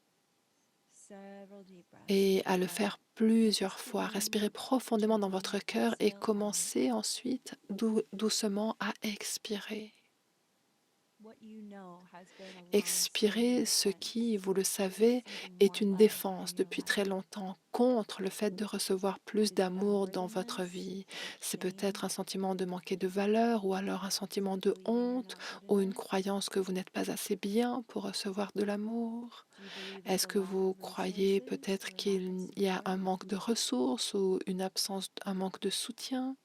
et à le faire plusieurs fois. Respirez profondément dans votre cœur et commencez ensuite doucement à expirer. Expirez ce qui, vous le savez, est une défense depuis très longtemps contre le fait de recevoir plus d'amour dans votre vie. C'est peut-être un sentiment de manquer de valeur ou alors un sentiment de honte ou une croyance que vous n'êtes pas assez bien pour recevoir de l'amour. Est-ce que vous croyez peut-être qu'il y a un manque de ressources ou une absence, un manque de soutien?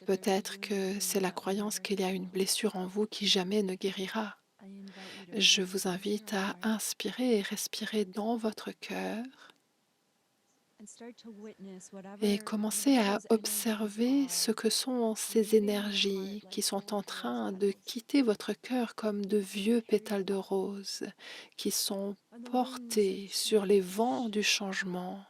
Peut-être que c'est la croyance qu'il y a une blessure en vous qui jamais ne guérira. Je vous invite à inspirer et respirer dans votre cœur et commencer à observer ce que sont ces énergies qui sont en train de quitter votre cœur comme de vieux pétales de rose qui sont portés sur les vents du changement.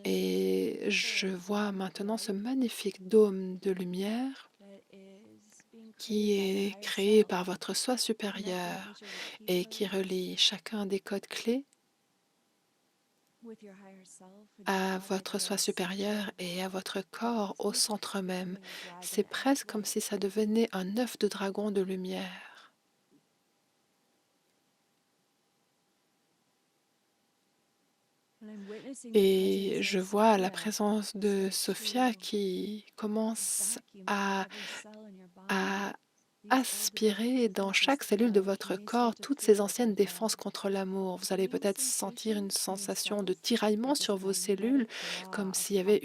Et je vois maintenant ce magnifique dôme de lumière qui est créé par votre soi supérieur et qui relie chacun des codes clés à votre soi supérieur et à votre corps au centre même. C'est presque comme si ça devenait un œuf de dragon de lumière. Et je vois la présence de Sophia qui commence à aspirer dans chaque cellule de votre corps toutes ces anciennes défenses contre l'amour. Vous allez peut-être sentir une sensation de tiraillement sur vos cellules, comme s'il y avait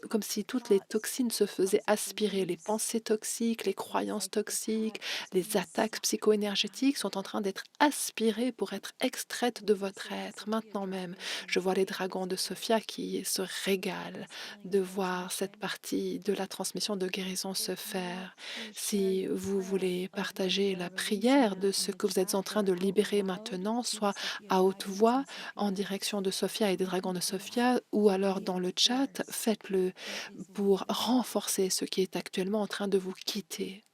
comme si toutes les toxines se faisaient aspirer. Les pensées toxiques, les croyances toxiques, les attaques psycho-énergétiques sont en train d'être aspirées pour être extraites de votre être. Maintenant même, je vois les dragons de Sophia qui se régalent de voir cette partie de la transmission de guérison se faire. Si vous voulez partager la prière de ce que vous êtes en train de libérer maintenant, soit à haute voix en direction de Sophia et des dragons de Sophia, ou alors dans le chat, faites-le pour renforcer ce qui est actuellement en train de vous quitter.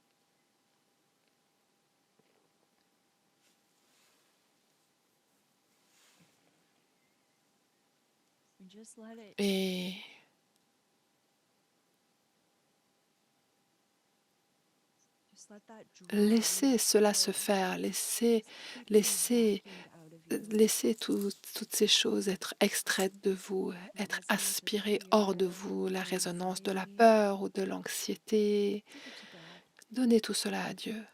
Et laissez cela se faire, laissez toutes ces choses être extraites de vous, être aspirées hors de vous, la résonance de la peur ou de l'anxiété. Donnez tout cela à Dieu.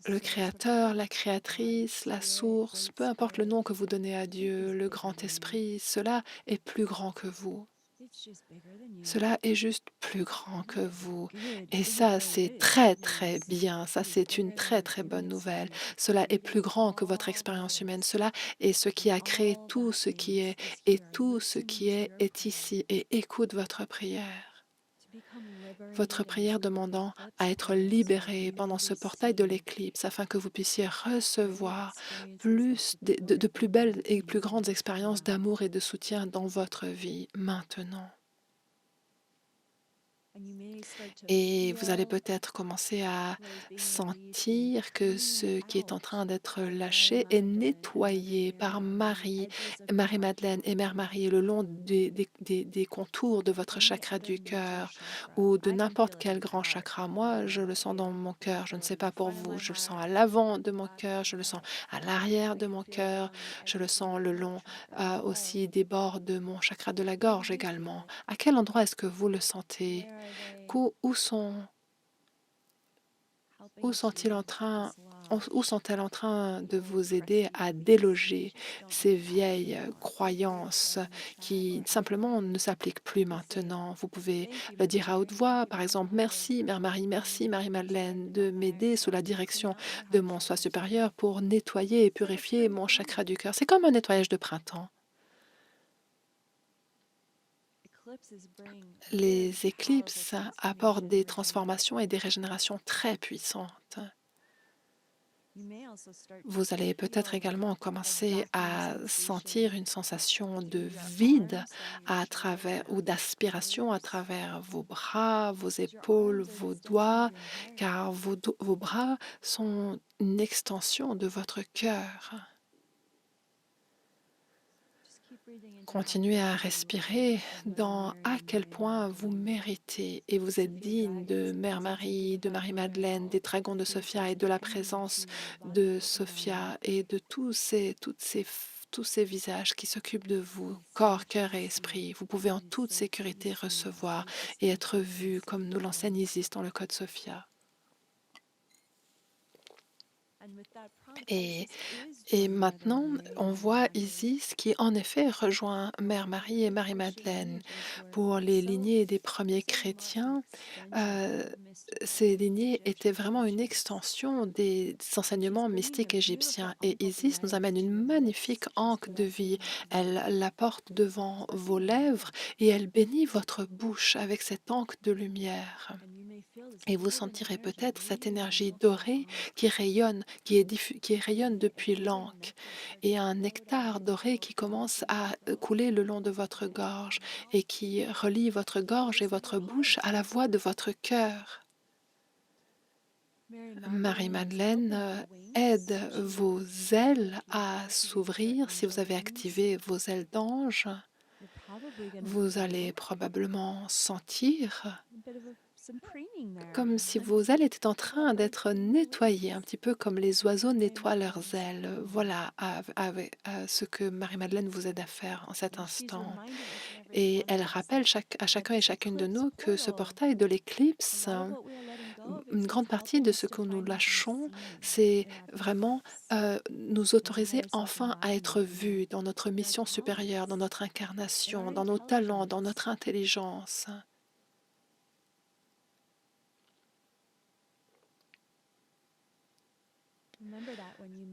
Le Créateur, la Créatrice, la Source, peu importe le nom que vous donnez à Dieu, le Grand Esprit, cela est plus grand que vous. Cela est juste plus grand que vous. Et ça, c'est très, très bien. Ça, c'est une très, très bonne nouvelle. Cela est plus grand que votre expérience humaine. Cela est ce qui a créé tout ce qui est. Et tout ce qui est ici. Et écoute votre prière. votre prière demandant à être libéré pendant ce portail de l'éclipse afin que vous puissiez recevoir de plus belles et plus grandes expériences d'amour et de soutien dans votre vie maintenant. Et vous allez peut-être commencer à sentir que ce qui est en train d'être lâché est nettoyé par Marie-Madeleine et Mère Marie le long des contours de votre chakra du cœur ou de n'importe quel grand chakra. Moi, je le sens dans mon cœur. Je ne sais pas pour vous. Je le sens à l'avant de mon cœur. Je le sens à l'arrière de mon cœur. Je le sens le long aussi des bords de mon chakra de la gorge également. À quel endroit est-ce que vous le sentez? Où sont, où sont-ils en train, où sont-elles en train de vous aider à déloger ces vieilles croyances qui simplement ne s'appliquent plus maintenant? Vous pouvez le dire à haute voix, par exemple, merci Mère Marie, merci Marie-Madeleine de m'aider sous la direction de mon soi supérieur pour nettoyer et purifier mon chakra du cœur. C'est comme un nettoyage de printemps. Les éclipses apportent des transformations et des régénérations très puissantes. Vous allez peut-être également commencer à sentir une sensation de vide à travers ou d'aspiration à travers vos bras, vos épaules, vos doigts, car vos bras sont une extension de votre cœur. Continuez à respirer dans à quel point vous méritez et vous êtes digne de Mère Marie, de Marie-Madeleine, des dragons de Sophia et de la présence de Sophia et de tous ces visages qui s'occupent de vous, corps, cœur et esprit. Vous pouvez en toute sécurité recevoir et être vu comme nous l'enseigne Isis dans le code Sophia. Et Et maintenant, on voit Isis qui, en effet, rejoint Mère Marie et Marie-Madeleine. Pour les lignées des premiers chrétiens, euh, ces lignées étaient vraiment une extension des enseignements mystiques égyptiens. Et Isis nous amène une magnifique anque de vie. Elle la porte devant vos lèvres et elle bénit votre bouche avec cette anque de lumière. Et vous sentirez peut-être cette énergie dorée qui rayonne, qui rayonne depuis l'anque, et un nectar doré qui commence à couler le long de votre gorge et qui relie votre gorge et votre bouche à la voix de votre cœur. Marie-Madeleine aide vos ailes à s'ouvrir. Si vous avez activé vos ailes d'ange, vous allez probablement sentir comme si vos ailes étaient en train d'être nettoyées, un petit peu comme les oiseaux nettoient leurs ailes. Voilà ce que Marie-Madeleine vous aide à faire en cet instant. Et elle rappelle à chacun et chacune de nous que ce portail de l'éclipse, une grande partie de ce que nous lâchons, c'est vraiment nous autoriser enfin à être vus dans notre mission supérieure, dans notre incarnation, dans nos talents, dans notre intelligence.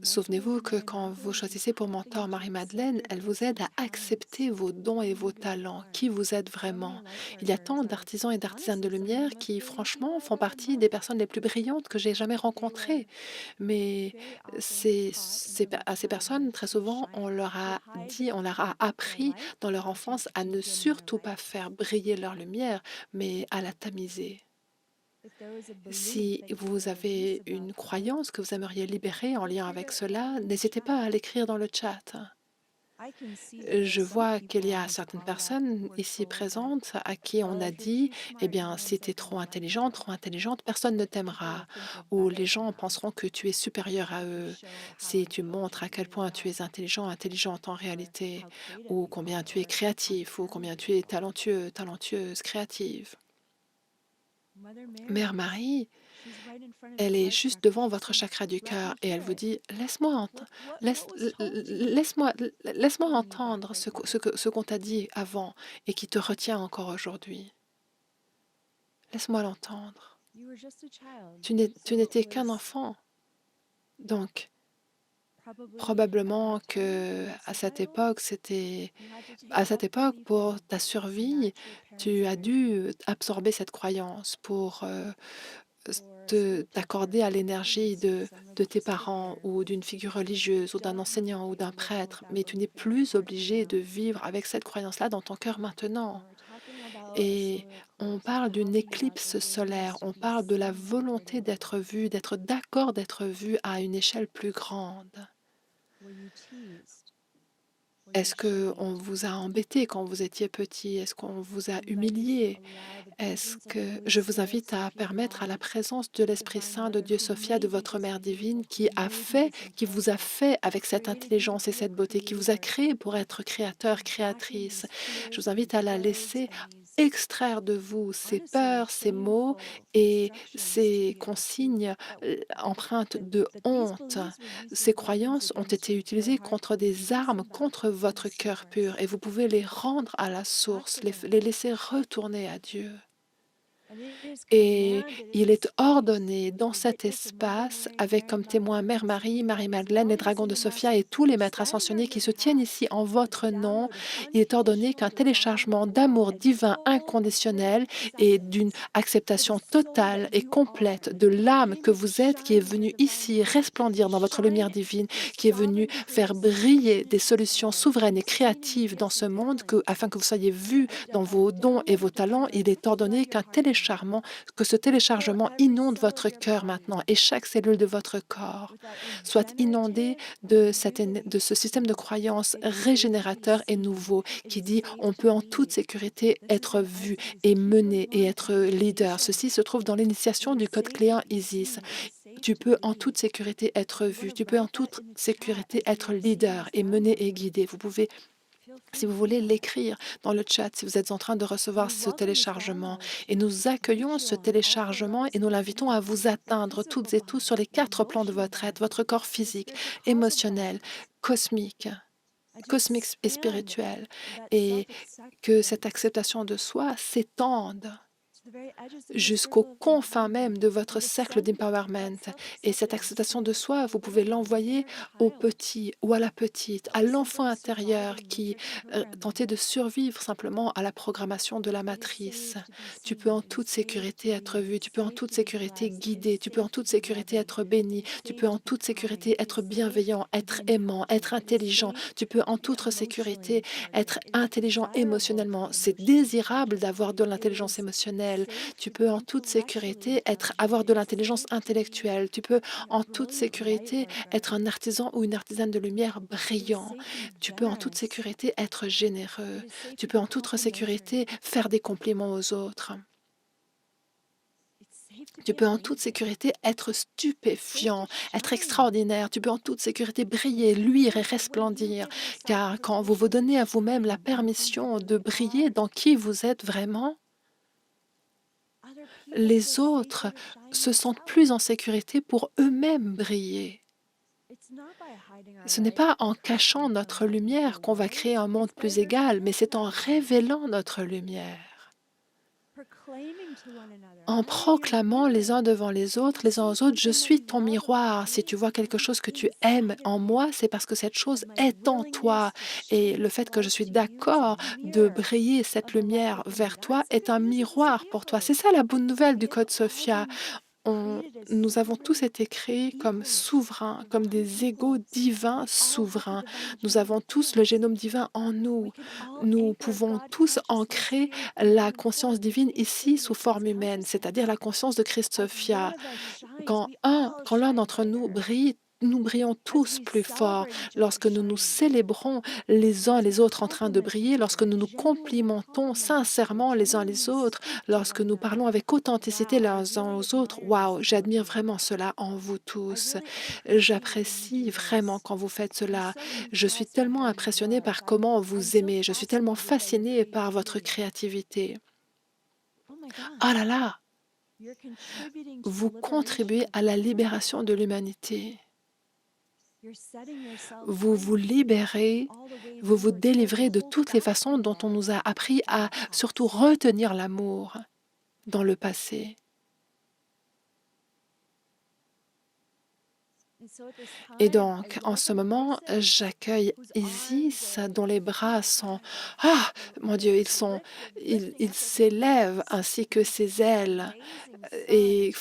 Souvenez-vous que quand vous choisissez pour mentor Marie-Madeleine, elle vous aide à accepter vos dons et vos talents, qui vous êtes vraiment. Il y a tant d'artisans et d'artisanes de lumière qui, franchement, font partie des personnes les plus brillantes que j'ai jamais rencontrées. Mais à ces personnes, très souvent, on leur a dit, on leur a appris dans leur enfance à ne surtout pas faire briller leur lumière, mais à la tamiser. Si vous avez une croyance que vous aimeriez libérer en lien avec cela, n'hésitez pas à l'écrire dans le chat. Je vois qu'il y a certaines personnes ici présentes à qui on a dit, eh bien, si tu es trop intelligente, personne ne t'aimera. Ou les gens penseront que tu es supérieur à eux. Si tu montres à quel point tu es intelligent, intelligente en réalité, ou combien tu es créatif, ou combien tu es talentueux, talentueuse, créative. Mère Marie, elle est juste devant votre chakra du cœur et elle vous dit, laisse-moi entendre ce qu'on t'a dit avant et qui te retient encore aujourd'hui. Laisse-moi l'entendre. Tu n'étais qu'un enfant. Donc, Probablement que à cette époque, pour ta survie, tu as dû absorber cette croyance pour t'accorder à l'énergie de tes parents ou d'une figure religieuse ou d'un enseignant ou d'un prêtre, mais tu n'es plus obligé de vivre avec cette croyance-là dans ton cœur maintenant. Et on parle d'une éclipse solaire, on parle de la volonté d'être vu, d'être d'accord d'être vu à une échelle plus grande. Est-ce que on vous a embêté quand vous étiez petit? Est-ce qu'on vous a humilié? Est-ce que je vous invite à permettre à la présence de l'Esprit Saint de Dieu Sophia, de votre Mère divine, qui vous a fait avec cette intelligence et cette beauté, qui vous a créé pour être créateur, créatrice. Je vous invite à la laisser extraire de vous ces peurs, ces mots et ces consignes empreintes de honte. Ces croyances ont été utilisées contre des armes, contre votre cœur pur, et vous pouvez les rendre à la source, les laisser retourner à Dieu. Et il est ordonné dans cet espace, avec comme témoins Mère Marie, Marie-Madeleine, les dragons de Sophia et tous les maîtres ascensionnés qui se tiennent ici en votre nom, il est ordonné qu'un téléchargement d'amour divin inconditionnel et d'une acceptation totale et complète de l'âme que vous êtes, qui est venue ici resplendir dans votre lumière divine, qui est venue faire briller des solutions souveraines et créatives dans ce monde, afin que vous soyez vus dans vos dons et vos talents, il est ordonné que ce téléchargement inonde votre cœur maintenant et chaque cellule de votre corps soit inondée de ce système de croyance régénérateur et nouveau qui dit on peut en toute sécurité être vu et mené et être leader. Ceci se trouve dans l'initiation du code cléant Isis. Tu peux en toute sécurité être vu, tu peux en toute sécurité être leader et mené et guidé. Vous pouvez, si vous voulez, l'écrire dans le chat si vous êtes en train de recevoir ce téléchargement. Et nous accueillons ce téléchargement et nous l'invitons à vous atteindre toutes et tous sur les 4 plans de votre être, votre corps physique, émotionnel, cosmique, cosmique et spirituel. Et que cette acceptation de soi s'étende jusqu'aux confins même de votre cercle d'empowerment. Et cette acceptation de soi, vous pouvez l'envoyer au petit ou à la petite, à l'enfant intérieur qui tentait de survivre simplement à la programmation de la matrice. Tu peux en toute sécurité être vu, tu peux en toute sécurité guider, tu peux en toute sécurité être béni, tu peux en toute sécurité être bienveillant, être aimant, être intelligent, tu peux en toute sécurité être intelligent émotionnellement. C'est désirable d'avoir de l'intelligence émotionnelle. Tu peux en toute sécurité avoir de l'intelligence intellectuelle. Tu peux en toute sécurité être un artisan ou une artisane de lumière brillant. Tu peux en toute sécurité être généreux. Tu peux en toute sécurité faire des compliments aux autres. Tu peux en toute sécurité être stupéfiant, être extraordinaire. Tu peux en toute sécurité briller, luire et resplendir. Car quand vous vous donnez à vous-même la permission de briller dans qui vous êtes vraiment, les autres se sentent plus en sécurité pour eux-mêmes briller. Ce n'est pas en cachant notre lumière qu'on va créer un monde plus égal, mais c'est en révélant notre lumière. En proclamant les uns devant les uns aux autres, je suis ton miroir. Si tu vois quelque chose que tu aimes en moi, c'est parce que cette chose est en toi. Et le fait que je suis d'accord de briller cette lumière vers toi est un miroir pour toi. C'est ça la bonne nouvelle du Code Sophia. Nous avons tous été créés comme souverains, comme des égaux divins souverains. Nous avons tous le génome divin en nous. Nous pouvons tous ancrer la conscience divine ici sous forme humaine, c'est-à-dire la conscience de Christ Sophia. Quand l'un d'entre nous brille, nous brillons tous plus fort lorsque nous nous célébrons les uns les autres en train de briller, lorsque nous nous complimentons sincèrement les uns les autres, lorsque nous parlons avec authenticité les uns aux autres. Waouh, j'admire vraiment cela en vous tous. J'apprécie vraiment quand vous faites cela. Je suis tellement impressionnée par comment vous aimez. Je suis tellement fascinée par votre créativité. Ah là là, vous contribuez à la libération de l'humanité. Vous vous libérez, vous vous délivrez de toutes les façons dont on nous a appris à surtout retenir l'amour dans le passé. Et donc, en ce moment, j'accueille Isis dont les bras sont, ah, mon Dieu, ils s'élèvent ainsi que ses ailes et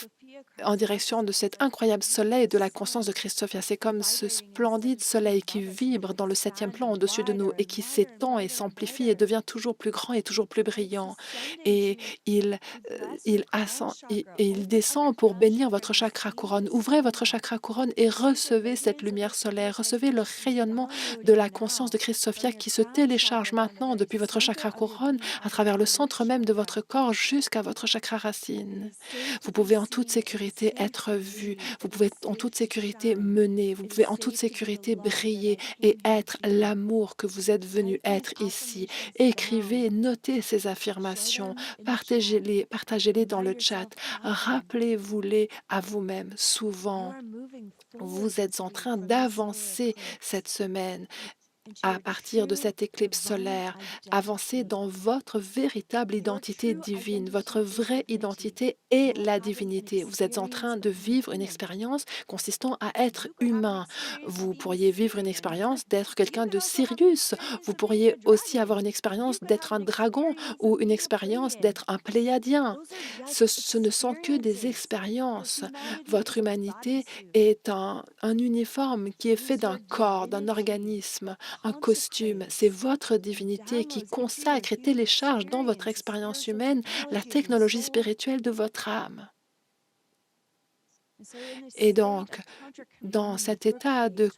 en direction de cet incroyable soleil de la conscience de Christophia. C'est comme ce splendide soleil qui vibre dans le septième plan au-dessus de nous et qui s'étend et s'amplifie et devient toujours plus grand et toujours plus brillant. Et il, et il descend pour bénir votre chakra couronne. Ouvrez votre chakra couronne et recevez cette lumière solaire. Recevez le rayonnement de la conscience de Christophia qui se télécharge maintenant depuis votre chakra couronne à travers le centre même de votre corps jusqu'à votre chakra racine. Vous pouvez en toute sécurité être vu, vous pouvez en toute sécurité mener, vous pouvez en toute sécurité briller et être l'amour que vous êtes venu être ici. Écrivez, notez ces affirmations, partagez-les dans le chat, rappelez-vous-les à vous-même souvent. Vous êtes en train d'avancer cette semaine à partir de cette éclipse solaire, avancez dans votre véritable identité divine. Votre vraie identité est la divinité. Vous êtes en train de vivre une expérience consistant à être humain. Vous pourriez vivre une expérience d'être quelqu'un de Sirius. Vous pourriez aussi avoir une expérience d'être un dragon ou une expérience d'être un pléiadien. Ce ne sont que des expériences. Votre humanité est un uniforme qui est fait d'un corps, d'un organisme, un costume. C'est votre divinité qui consacre et télécharge dans votre expérience humaine la technologie spirituelle de votre âme. Et donc, dans cet état de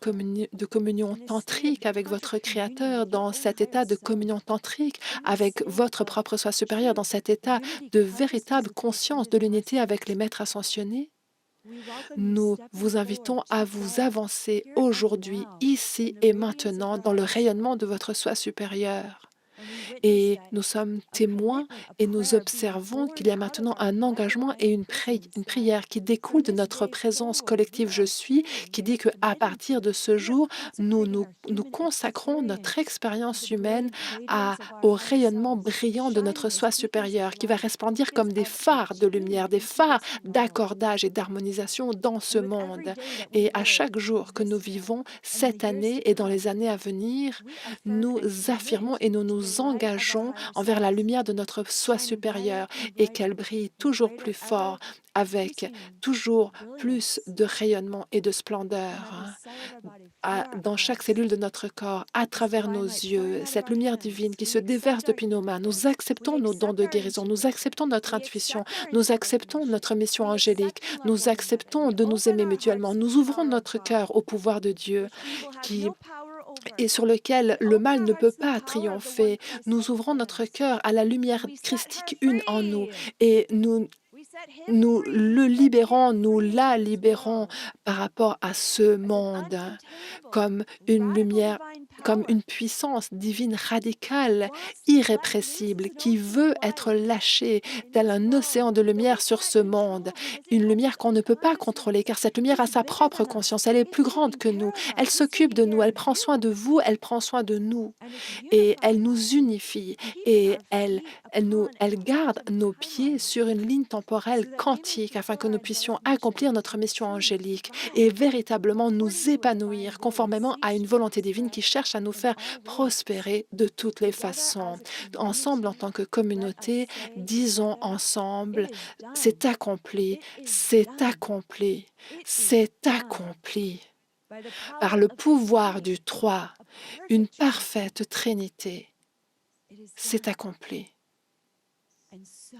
communion tantrique avec votre Créateur, dans cet état de communion tantrique avec votre propre soi supérieur, dans cet état de véritable conscience de l'unité avec les maîtres ascensionnés, nous vous invitons à vous avancer aujourd'hui, ici et maintenant, dans le rayonnement de votre soi supérieur. Et nous sommes témoins et nous observons qu'il y a maintenant un engagement et une prière qui découle de notre présence collective Je suis, qui dit qu'à partir de ce jour, nous consacrons notre expérience humaine au rayonnement brillant de notre soi supérieur, qui va resplendir comme des phares de lumière, des phares d'accordage et d'harmonisation dans ce monde. Et à chaque jour que nous vivons cette année et dans les années à venir, nous affirmons et nous nous engageons envers la lumière de notre soi supérieur et qu'elle brille toujours plus fort avec toujours plus de rayonnement et de splendeur dans chaque cellule de notre corps, à travers nos yeux, cette lumière divine qui se déverse depuis nos mains. Nous acceptons nos dons de guérison, nous acceptons notre intuition, nous acceptons notre mission angélique, nous acceptons de nous aimer mutuellement. Nous ouvrons notre cœur au pouvoir de Dieu qui et sur lequel le mal ne peut pas triompher. Nous ouvrons notre cœur à la lumière christique une en nous et nous le libérons, nous la libérons par rapport à ce monde comme une lumière, comme une puissance divine radicale, irrépressible, qui veut être lâchée tel un océan de lumière sur ce monde. Une lumière qu'on ne peut pas contrôler, car cette lumière a sa propre conscience, elle est plus grande que nous, elle s'occupe de nous, elle prend soin de vous, elle prend soin de nous et elle nous unifie et elle garde nos pieds sur une ligne temporelle quantique afin que nous puissions accomplir notre mission angélique et véritablement nous épanouir conformément à une volonté divine qui cherche à nous faire prospérer de toutes les façons. Ensemble, en tant que communauté, disons ensemble, c'est accompli, c'est accompli, c'est accompli par le pouvoir du Trois, une parfaite trinité. C'est accompli.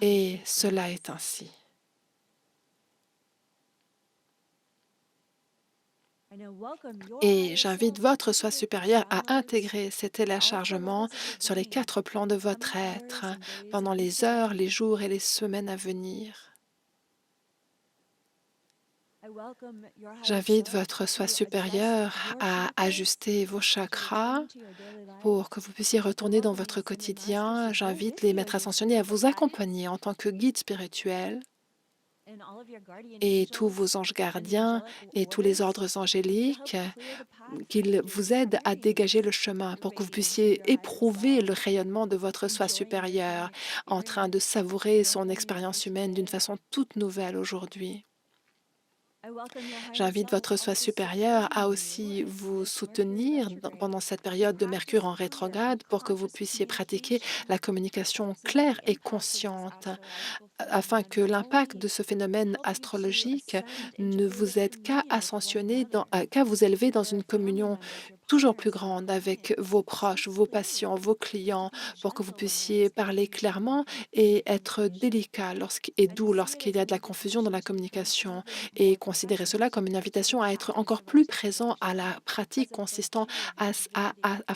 Et cela est ainsi. Et j'invite votre soi supérieur à intégrer cet téléchargement sur les 4 plans de votre être pendant les heures, les jours et les semaines à venir. J'invite votre soi supérieur à ajuster vos chakras pour que vous puissiez retourner dans votre quotidien. J'invite les maîtres ascensionnés à vous accompagner en tant que guide spirituel et tous vos anges gardiens et tous les ordres angéliques qu'ils vous aident à dégager le chemin pour que vous puissiez éprouver le rayonnement de votre soi supérieur en train de savourer son expérience humaine d'une façon toute nouvelle aujourd'hui. J'invite votre soi supérieur à aussi vous soutenir pendant cette période de Mercure en rétrograde pour que vous puissiez pratiquer la communication claire et consciente afin que l'impact de ce phénomène astrologique ne vous aide qu'à ascensionner, qu'à vous élever dans une communion toujours plus grande avec vos proches, vos patients, vos clients, pour que vous puissiez parler clairement et être délicat et doux lorsqu'il y a de la confusion dans la communication et considérer cela comme une invitation à être encore plus présent à la pratique consistant à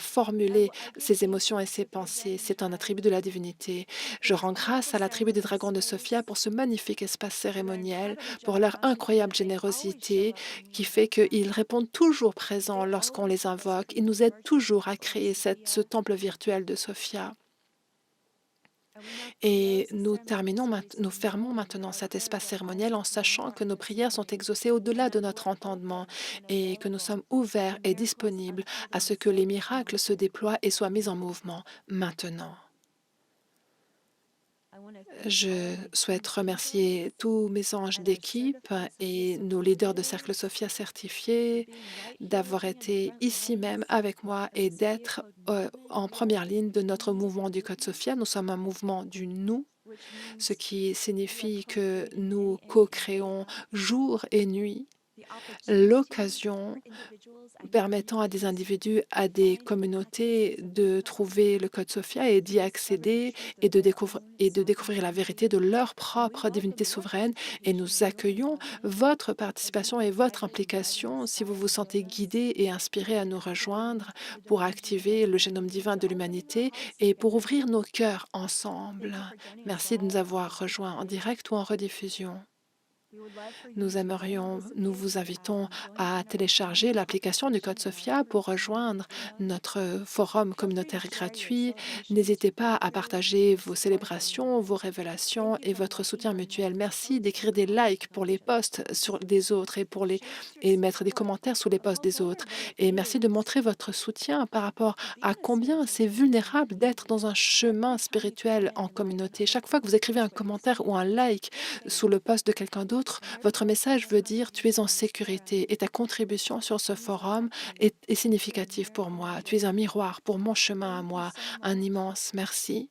formuler ses émotions et ses pensées. C'est un attribut de la divinité. Je rends grâce à la tribu des dragons de Sophia pour ce magnifique espace cérémoniel, pour leur incroyable générosité qui fait qu'ils répondent toujours présents lorsqu'on les invoque. Ils nous aident toujours à créer ce temple virtuel de Sophia. Et nous fermons maintenant cet espace cérémoniel en sachant que nos prières sont exaucées au-delà de notre entendement et que nous sommes ouverts et disponibles à ce que les miracles se déploient et soient mis en mouvement maintenant. Je souhaite remercier tous mes anges d'équipe et nos leaders de Cercle Sophia certifiés d'avoir été ici même avec moi et d'être en première ligne de notre mouvement du Code Sophia. Nous sommes un mouvement du nous, ce qui signifie que nous co-créons jour et nuit l'occasion permettant à des individus, à des communautés de trouver le code Sophia et d'y accéder et de découvrir la vérité de leur propre divinité souveraine. Et nous accueillons votre participation et votre implication si vous vous sentez guidé et inspiré à nous rejoindre pour activer le génome divin de l'humanité et pour ouvrir nos cœurs ensemble. Merci de nous avoir rejoints en direct ou en rediffusion. Nous vous invitons à télécharger l'application du Code Sophia pour rejoindre notre forum communautaire gratuit. N'hésitez pas à partager vos célébrations, vos révélations et votre soutien mutuel. Merci d'écrire des likes pour les posts sur des autres et mettre des commentaires sous les posts des autres. Et merci de montrer votre soutien par rapport à combien c'est vulnérable d'être dans un chemin spirituel en communauté. Chaque fois que vous écrivez un commentaire ou un like sous le post de quelqu'un d'autre, votre message veut dire tu es en sécurité et ta contribution sur ce forum est significative pour moi. Tu es un miroir pour mon chemin à moi. Un immense merci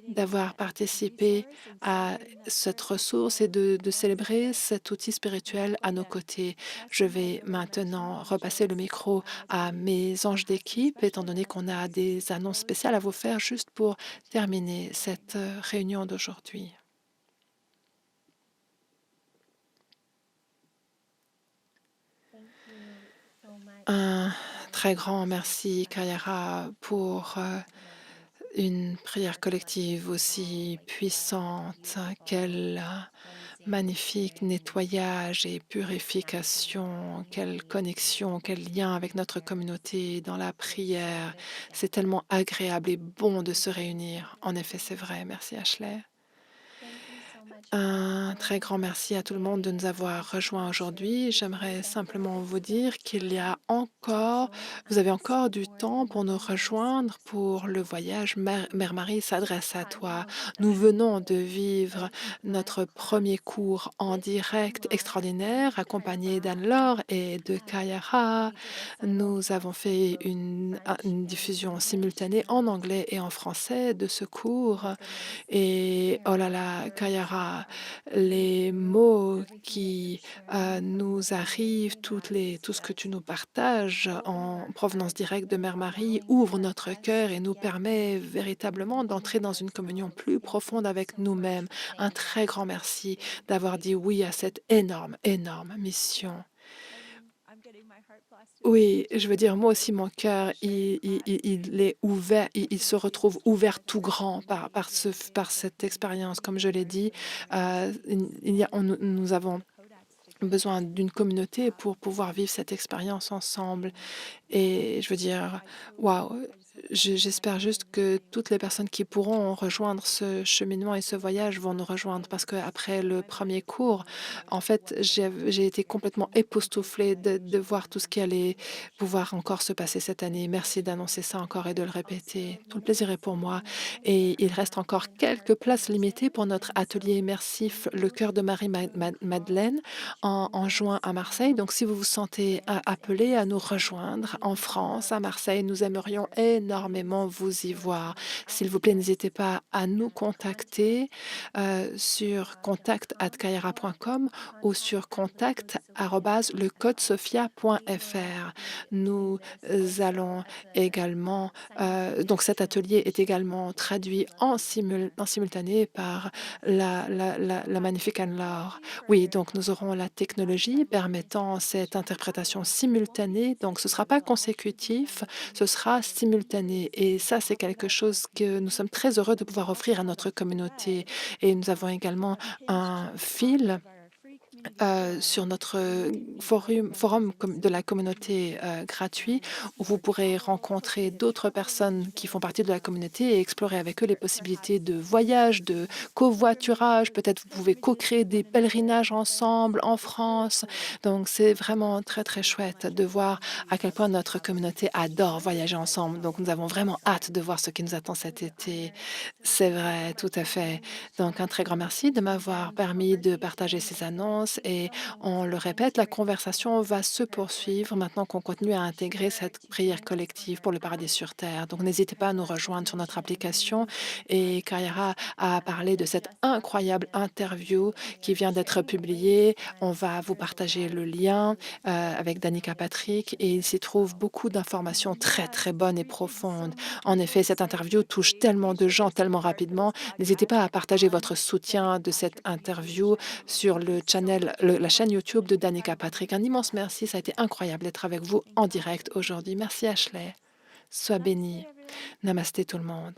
d'avoir participé à cette ressource et de célébrer cet outil spirituel à nos côtés. Je vais maintenant repasser le micro à mes anges d'équipe, étant donné qu'on a des annonces spéciales à vous faire juste pour terminer cette réunion d'aujourd'hui. Un très grand merci, Kayara, pour une prière collective aussi puissante. Quel magnifique nettoyage et purification, quelle connexion, quel lien avec notre communauté dans la prière. C'est tellement agréable et bon de se réunir. En effet, c'est vrai. Merci, Ashley. Un très grand merci à tout le monde de nous avoir rejoints aujourd'hui. J'aimerais simplement vous dire vous avez encore du temps pour nous rejoindre pour le voyage. Mère Marie s'adresse à toi. Nous venons de vivre notre premier cours en direct extraordinaire, accompagné d'Anne-Laure et de Kayara. Nous avons fait une diffusion simultanée en anglais et en français de ce cours. Et oh là là, Kayara, les mots qui nous arrivent, tout ce que tu nous partages en provenance directe de Mère Marie ouvre notre cœur et nous permet véritablement d'entrer dans une communion plus profonde avec nous-mêmes. Un très grand merci d'avoir dit oui à cette énorme, énorme mission. Oui, je veux dire, moi aussi, mon cœur, il est ouvert, il se retrouve ouvert tout grand par cette expérience. Comme je l'ai dit, nous avons besoin d'une communauté pour pouvoir vivre cette expérience ensemble. Et je veux dire, waouh, j'espère juste que toutes les personnes qui pourront rejoindre ce cheminement et ce voyage vont nous rejoindre parce qu'après le premier cours, en fait, j'ai été complètement époustouflée de voir tout ce qui allait pouvoir encore se passer cette année. Merci d'annoncer ça encore et de le répéter. Tout le plaisir est pour moi. Et il reste encore quelques places limitées pour notre atelier immersif Le cœur de Marie-Madeleine en juin à Marseille. Donc, si vous vous sentez appelé à nous rejoindre en France, à Marseille, nous aimerions énormément vous y voir. S'il vous plaît, n'hésitez pas à nous contacter sur contact@kayara.com ou sur contact@lecodesofia.fr. Nous allons également, donc cet atelier est également traduit en simultané par la magnifique Anne-Laure. Oui, donc nous aurons la technologie permettant cette interprétation simultanée. Donc ce ne sera pas consécutif, ce sera simultané. Et ça, c'est quelque chose que nous sommes très heureux de pouvoir offrir à notre communauté. Et nous avons également un fil sur notre de la communauté gratuit où vous pourrez rencontrer d'autres personnes qui font partie de la communauté et explorer avec eux les possibilités de voyage, de covoiturage. Peut-être vous pouvez co-créer des pèlerinages ensemble en France. Donc, c'est vraiment très, très chouette de voir à quel point notre communauté adore voyager ensemble. Donc, nous avons vraiment hâte de voir ce qui nous attend cet été. C'est vrai, tout à fait. Donc, un très grand merci de m'avoir permis de partager ces annonces et on le répète, la conversation va se poursuivre maintenant qu'on continue à intégrer cette prière collective pour le paradis sur Terre. Donc, n'hésitez pas à nous rejoindre sur notre application et Kayara a parlé de cette incroyable interview qui vient d'être publiée. On va vous partager le lien avec Danica Patrick et il s'y trouve beaucoup d'informations très, très bonnes et profondes. En effet, cette interview touche tellement de gens tellement rapidement. N'hésitez pas à partager votre soutien de cette interview sur la chaîne YouTube de Danica Patrick. Un immense merci. Ça a été incroyable d'être avec vous en direct aujourd'hui. Merci Ashley. Sois béni. Namasté tout le monde.